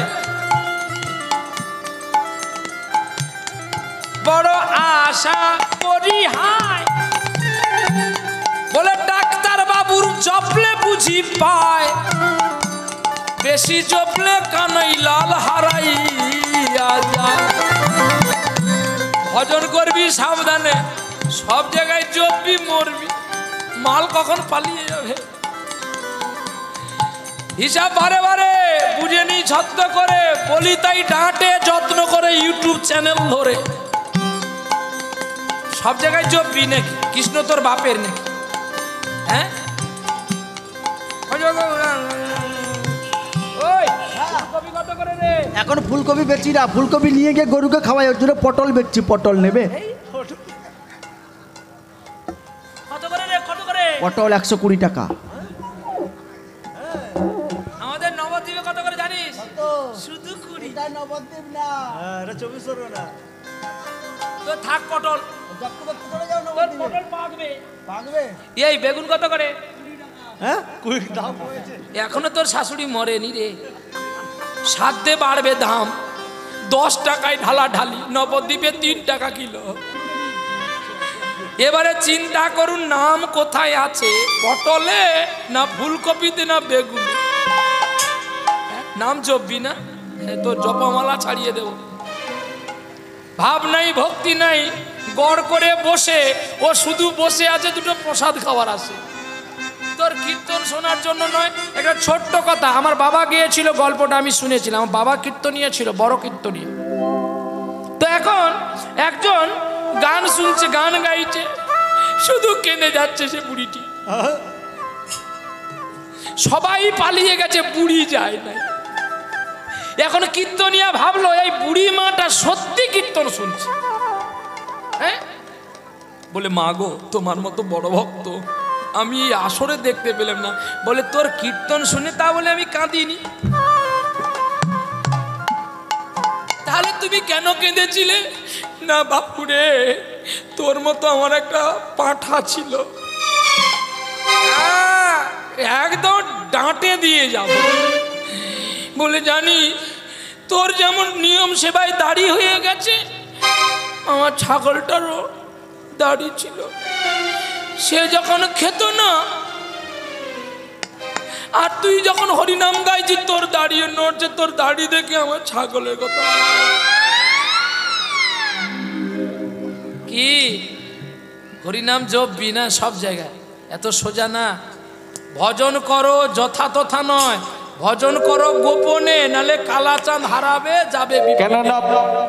বড় আশা করি হায় বলে ডাক্তার বাবুর জপলে বুঝি পায় বেশি জপলে কানাই লাল হারাইয়া যায় ভজন করবি সাবধানে সব জায়গায় জপবি মরবি মাল কখন পালিয়ে যাবে হিসাব বারে বারে বুঝে নি যত্ন করে বলি তাই ডাঁটে যত্ন করে ইউটিউব চ্যানেল ধরে সব জায়গায় জপবি নাকি কৃষ্ণ তোর বাপের নাকি হ্যাঁ এখন ফুলকপি বেচি না, ফুলকপি নিয়ে গিয়ে গরুকে খাওয়াই, ওর জন্য পটল বেচছি। পটল নেবে? কত করে রে, কত করে? পটল 120 টাকা। আমাদের নবদ্বীপে কত করে জানিস? শুধু 20। নবদ্বীপ না, এটা 24 না। তো থাক পটল, চলে যাও পটল পাকবে। পাকবে। এই বেগুন কত করে? হ্যাঁ 20 দাম হয়েছে। এখনো তোর শাশুড়ি মরেনি রে, সাধ্যে বাড়বে দাম। 10 টাকায় ঢালা ঢালি, নবদ্বীপে 3 টাকা কিলো। এবারে চিন্তা করুন নাম কোথায় আছে, পটলে না ফুলকপিতে না বেগুনে? নাম জপবি না? তো জপমালা ছাড়িয়ে দেব। ভাব নাই, ভক্তি নাই, গড় করে বসে ও শুধু বসে আছে দুটো প্রসাদ খাওয়ার আসে। তোর কীর্তন শোনার জন্য নয়। একটা ছোট্ট কথা, আমার বাবা গিয়েছিল, গল্পটা আমি শুনেছিলাম। আমার বাবা কীর্তনীয় ছিল, বড় কীর্তনীয়। তো এখন একজন গান শুনছে, গান গাইছে, শুধু কেঁদে যাচ্ছে সে বুড়িটি। সবাই পালিয়ে গেছে, বুড়ি যায় নাই। এখন কীর্তনিয়া ভাবলো এই বুড়ি মাটা সত্যি কীর্তন শুনছে। হ্যাঁ, বলে মা গো, তোমার মতো বড় ভক্ত আমি এই আসরে দেখতে পেলাম না। বলে তোর কীর্তন শুনে তা বলে আমি কাঁদিনি, তাহলে তুমি কেন কেঁদেছিলে? না বাপুরে, তোর মতো আমার একটা পাঁঠা ছিল, একদম ডাঁটে দিয়ে যাব। বলে জানি তোর যেমন নিয়ম সেবায় দাড়ি হয়ে গেছে, আমার ছাগলটারও দাড়ি ছিল। সে যখন খেত না, আর তুই যখন হরিনাম গাইছিস তোর দাঁড়িয়ে নড়ছে, তোর দাড়ি দেখে আমার ছাগলের কথা। কি হরিনাম জপবি না সব জায়গায়? এত সোজা না। ভজন করো যথা তথা নয়, ভজন করো গোপনে, নালে কালাচাঁদ হারাবে যাবে। কেননা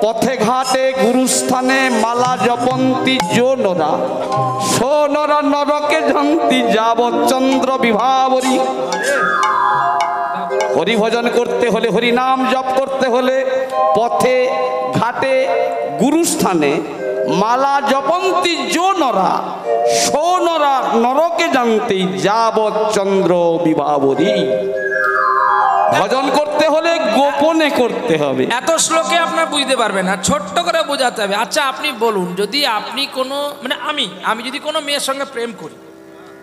পথে ঘাটে গুরুস্থানে মালা জপন্তি জোনরা, সোনরা নরকে জন্তি যাবৎ চন্দ্র বিভাবরী। হরি ভজন করতে হলে, হরি নাম জপ করতে হলে পথে ঘাটে গুরুস্থানে মালা জপন্তি জোনরা, সোনরা নরকে জানতি যাবৎ চন্দ্র বিভাবরী। ভজন করতে হলে গোপনে করতে হবে। এত শ্লোকে আপনার বুঝতে পারবেন না, ছোট্ট করে বোঝাতে হবে। আচ্ছা আপনি বলুন, যদি আপনি কোনো মানে আমি যদি কোনো মেয়ের সঙ্গে প্রেম করি,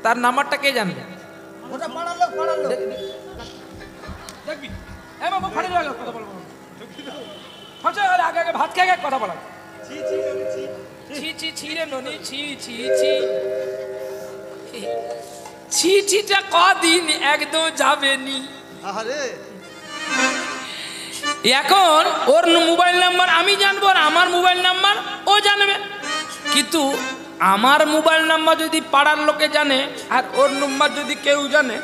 তার নাম্বারটা কে জানবে? ওটা পাড়ালো পাড়ালো। দেখবি এ বাবা ফাড়ে গেল কথা বলবো। ফাঁসা গেলে আগে আগে ভাত খেয়ে কথা বলা। ছি ছি ছি ছি ছি রে ননি, ছি ছি ছি ছি ছিটা কদিন একদম যাবে নি। এখন ওর মোবাইল নাম্বার আমি জানবো, আর আমার মোবাইল নাম্বার ও জানবে। কিন্তু আমার মোবাইল নাম্বার যদি পাড়ার লোকে জানে, আর ওর নাম্বার যদি কেউ জানে,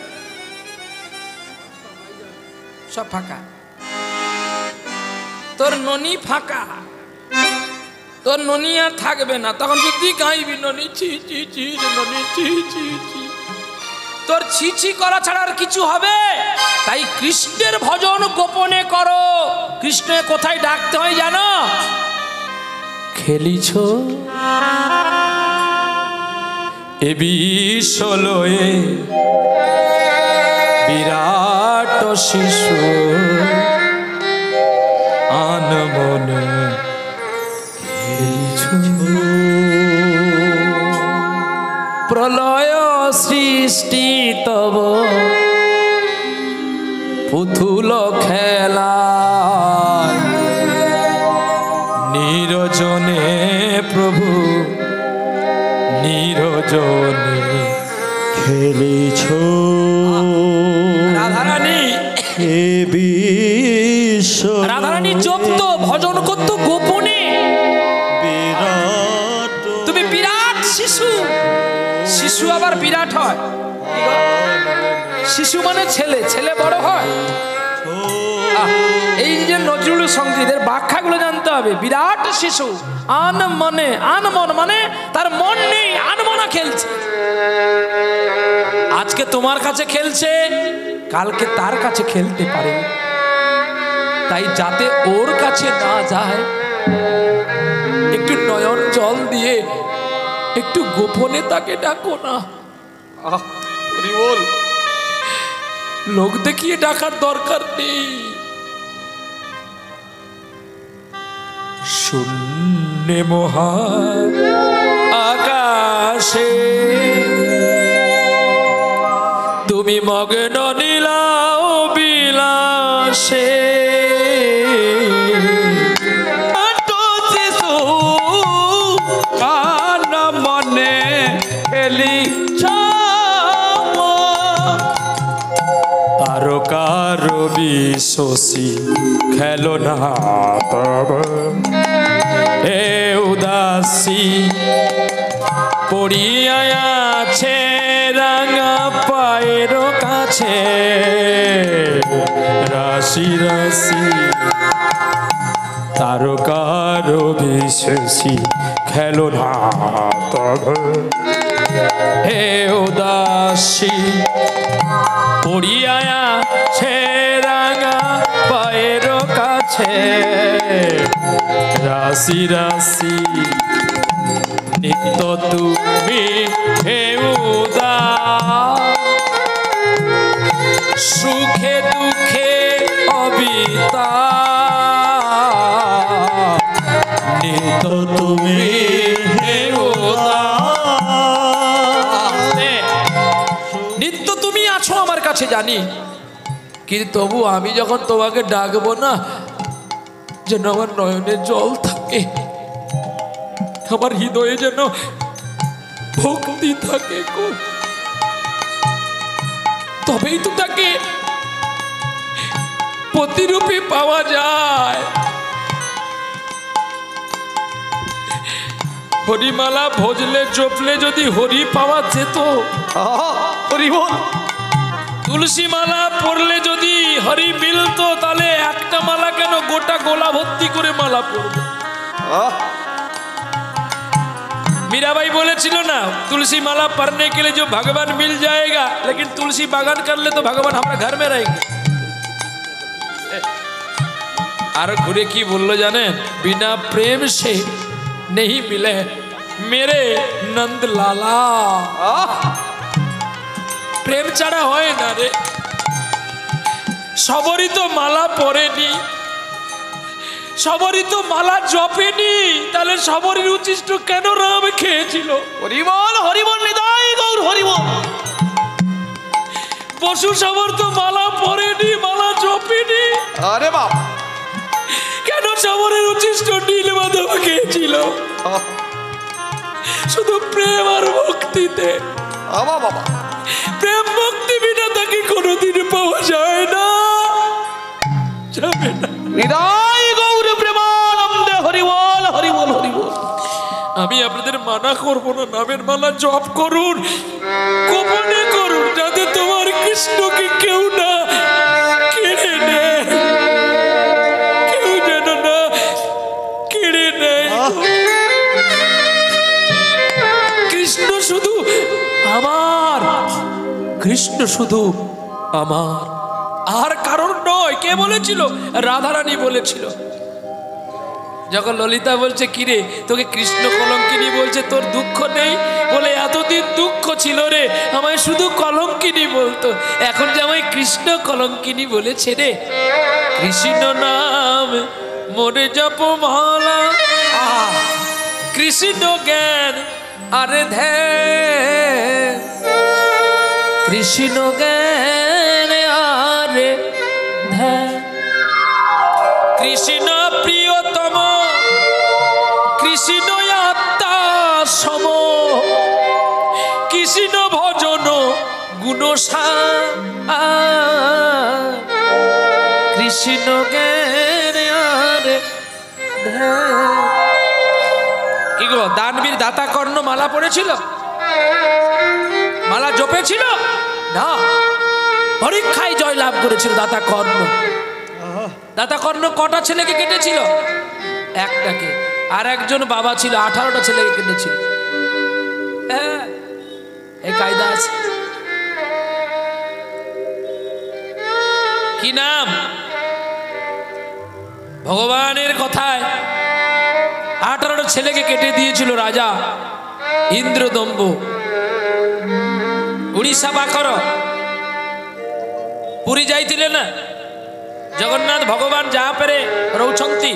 সব ফাঁকা। তোর ননি ফাঁকা, তোর ননি আর থাকবে না। তখন যদি গাইবি ননি ছি ছি ছি ননি ছি ছি ছি, তোর ছিছি করা ছাড়া আর কিছু হবে? তাই কৃষ্ণের ভজন গোপনে করো। কৃষ্ণে কোথায় ডাকতে হয় জানো? খেলিছ এ বিশ্বলয়ে বিরাট শিশু আনমনে খেলিছ। প্রলয় সৃষ্টি তব পুতুল খেলা, নিরজনে প্রভু নিরজনে খেলেছ রাধারানী। এ বিশ্ব রাধারানী জপতো, ভজন করতো গোপনে। বিরাট তুমি বিরাট শিশু, শিশু আবার বিরাট হয়। শিশু মানে ছেলে, ছেলে বড় হয়। এই যে নজরুল সঙ্গীতের ব্যাখ্যাগুলো জানতে হবে। বিরাট শিশু, আনমন মানে তার মন নেই, আনমনা খেলছে। আজকে তোমার কাছে খেলছে, কালকে তার কাছে খেলতে পারে। তাই যাতে ওর কাছে না যায়, একটু নয়ন জল দিয়ে একটু গোপনে তাকে ডাকো না। হরি বল। লোক দেখিয়ে ডাকার দরকার নেই। শূন্যে মহা আকাশে তুমি মগ্ন নীলাও বিলাসে, কান মনে খেলিছ তারকার বিশ্বসী খেলো না তব হে উদাসী পড়িয়া আছে রাঙা পায়ের কাছে রাশি রাশি তারকার বিশ্বসী খেলো না তব হে উদাসী পড়িয়া আছে রাঙা পায়ের কাছে রাশি রাশি নিত্য তুমি হে উদাস সুখে দুঃখে অবিতা নিত্য তুমি হে উদাস। নিত্য তুমি আছো আমার কাছে জানি, কিন্তু তবু আমি যখন তোমাকে ডাকবো না, যেন আমার নয়নে জল থাকে, আমার হৃদয়ে যেন ভক্তি থাকে গো, তবেই তো তাকে প্রতিরূপে পাওয়া যায়। হরিমালা ভজলে জপলে যদি হরি পাওয়া যেত, হরি বল। তুলসী মালা পড়লে যদি হরি মিলতো, তাহলে একটা মালা কেন গোটা গোলা ভর্তি করে মালা পড়বে। मीराबाई बोलेছিল না, तुलसी माला पढ़ने के लिए जो भगवान मिल जाएगा, लेकिन तुलसी बागान कर ले तो भगवान हमारे घर में रहेंगे। আর ঘুরে কি বললো জানেন, बिना प्रेम से नहीं मिले मेरे नंद लाला। প্রেম ছাড়া হয় না রে। সবরই তো মালা পরেনি, সবরই তো মালা জপেনি, তাহলে সবরই উচ্ছিষ্ট কেন রাম খেয়েছিল? হরিবল হরিবল নিতাই গৌর হরিবল। পশু সবর তো মালা পরেনি, মালা জপেনি, আরে বাপ, কেন সবরের উচ্ছিষ্ট নীল মাধব খেয়েছিল? শুধু প্রেম আর ভক্তিতে। বাবা বাবা, প্রেম ভক্তি বিনা তাকে কোনোদিন পাওয়া যায় না, যাবে না। নিতাই গৌর প্রেমানন্দে হরিবল হরিবল হরিবল। আমি আপনাদের মানা করব না, নামের মালা জপ করুন, গোপনে করুন, যাতে তোমার কৃষ্ণকে কেউ না কেড়ে নেয়, কেউ যেন না কেড়ে নেয়। কৃষ্ণ শুধু আমার, কৃষ্ণ শুধু আমার, আর কারণ নয়। কে বলেছিল? রাধারানী বলেছিল। যখন ললিতা বলছে কিরে তোকে কৃষ্ণ কলঙ্কিনী বলছে, তোর দুঃখ নেই? বলে এতদিন দুঃখ ছিল রে, আমায় শুধু কলঙ্কিনী বলতো, এখন যে আমায় কৃষ্ণ কলঙ্কিনী বলেছে রে। কৃষ্ণ নাম মনে জপ মালা, কৃষ্ণ জ্ঞান আরে ধ্যান, কৃষ্ণ জ্ঞান আরে ধ্যান। কৃষ্ণ প্রিয়তম, কৃষ্ণ আত্মা সম, কৃষ্ণ ভজন গুণসার, কৃষ্ণ জ্ঞান আরে ধ্যান। কি গো, দানবীর দাতা কর্ণ মালা পড়েছিল? মালা জপেছিল না, পরীক্ষায় জয় লাভ করেছিল দাতা কর্ণ। দাতা কর্ণ কটা ছেলেকে কেটেছিল? একটাকে। আর একজন বাবা ছিল 18টা ছেলেকে কেটেছিল। হ্যাঁ, এই কায়দা আছে। কি নাম? ভগবানের কথায় 18টা ছেলেকে কেটে দিয়েছিল রাজা ইন্দ্রদম্ভ। উড়িষ্যা পাখর পুরী যাইলে না, জগন্নাথ ভগবান যা পেরে রହୁଛନ୍ତି